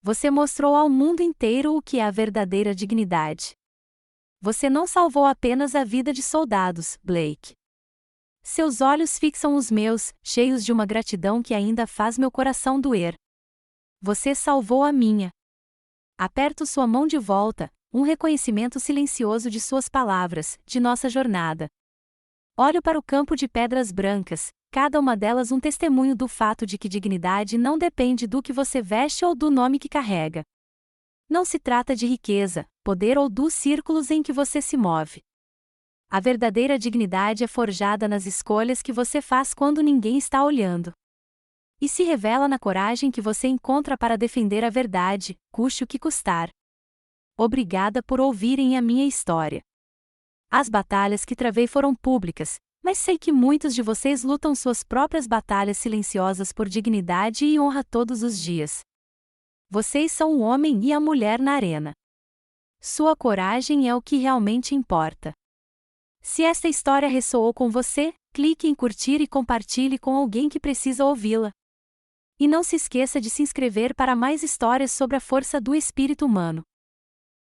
Você mostrou ao mundo inteiro o que é a verdadeira dignidade. Você não salvou apenas a vida de soldados, Blake. Seus olhos fixam os meus, cheios de uma gratidão que ainda faz meu coração doer. Você salvou a minha. Aperto sua mão de volta, um reconhecimento silencioso de suas palavras, de nossa jornada. Olho para o campo de pedras brancas, cada uma delas um testemunho do fato de que dignidade não depende do que você veste ou do nome que carrega. Não se trata de riqueza, poder ou dos círculos em que você se move. A verdadeira dignidade é forjada nas escolhas que você faz quando ninguém está olhando. E se revela na coragem que você encontra para defender a verdade, custe o que custar. Obrigada por ouvirem a minha história. As batalhas que travei foram públicas, mas sei que muitos de vocês lutam suas próprias batalhas silenciosas por dignidade e honra todos os dias. Vocês são o homem e a mulher na arena. Sua coragem é o que realmente importa. Se esta história ressoou com você, clique em curtir e compartilhe com alguém que precisa ouvi-la. E não se esqueça de se inscrever para mais histórias sobre a força do espírito humano.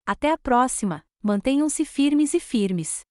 Até a próxima, mantenham-se firmes e firmes.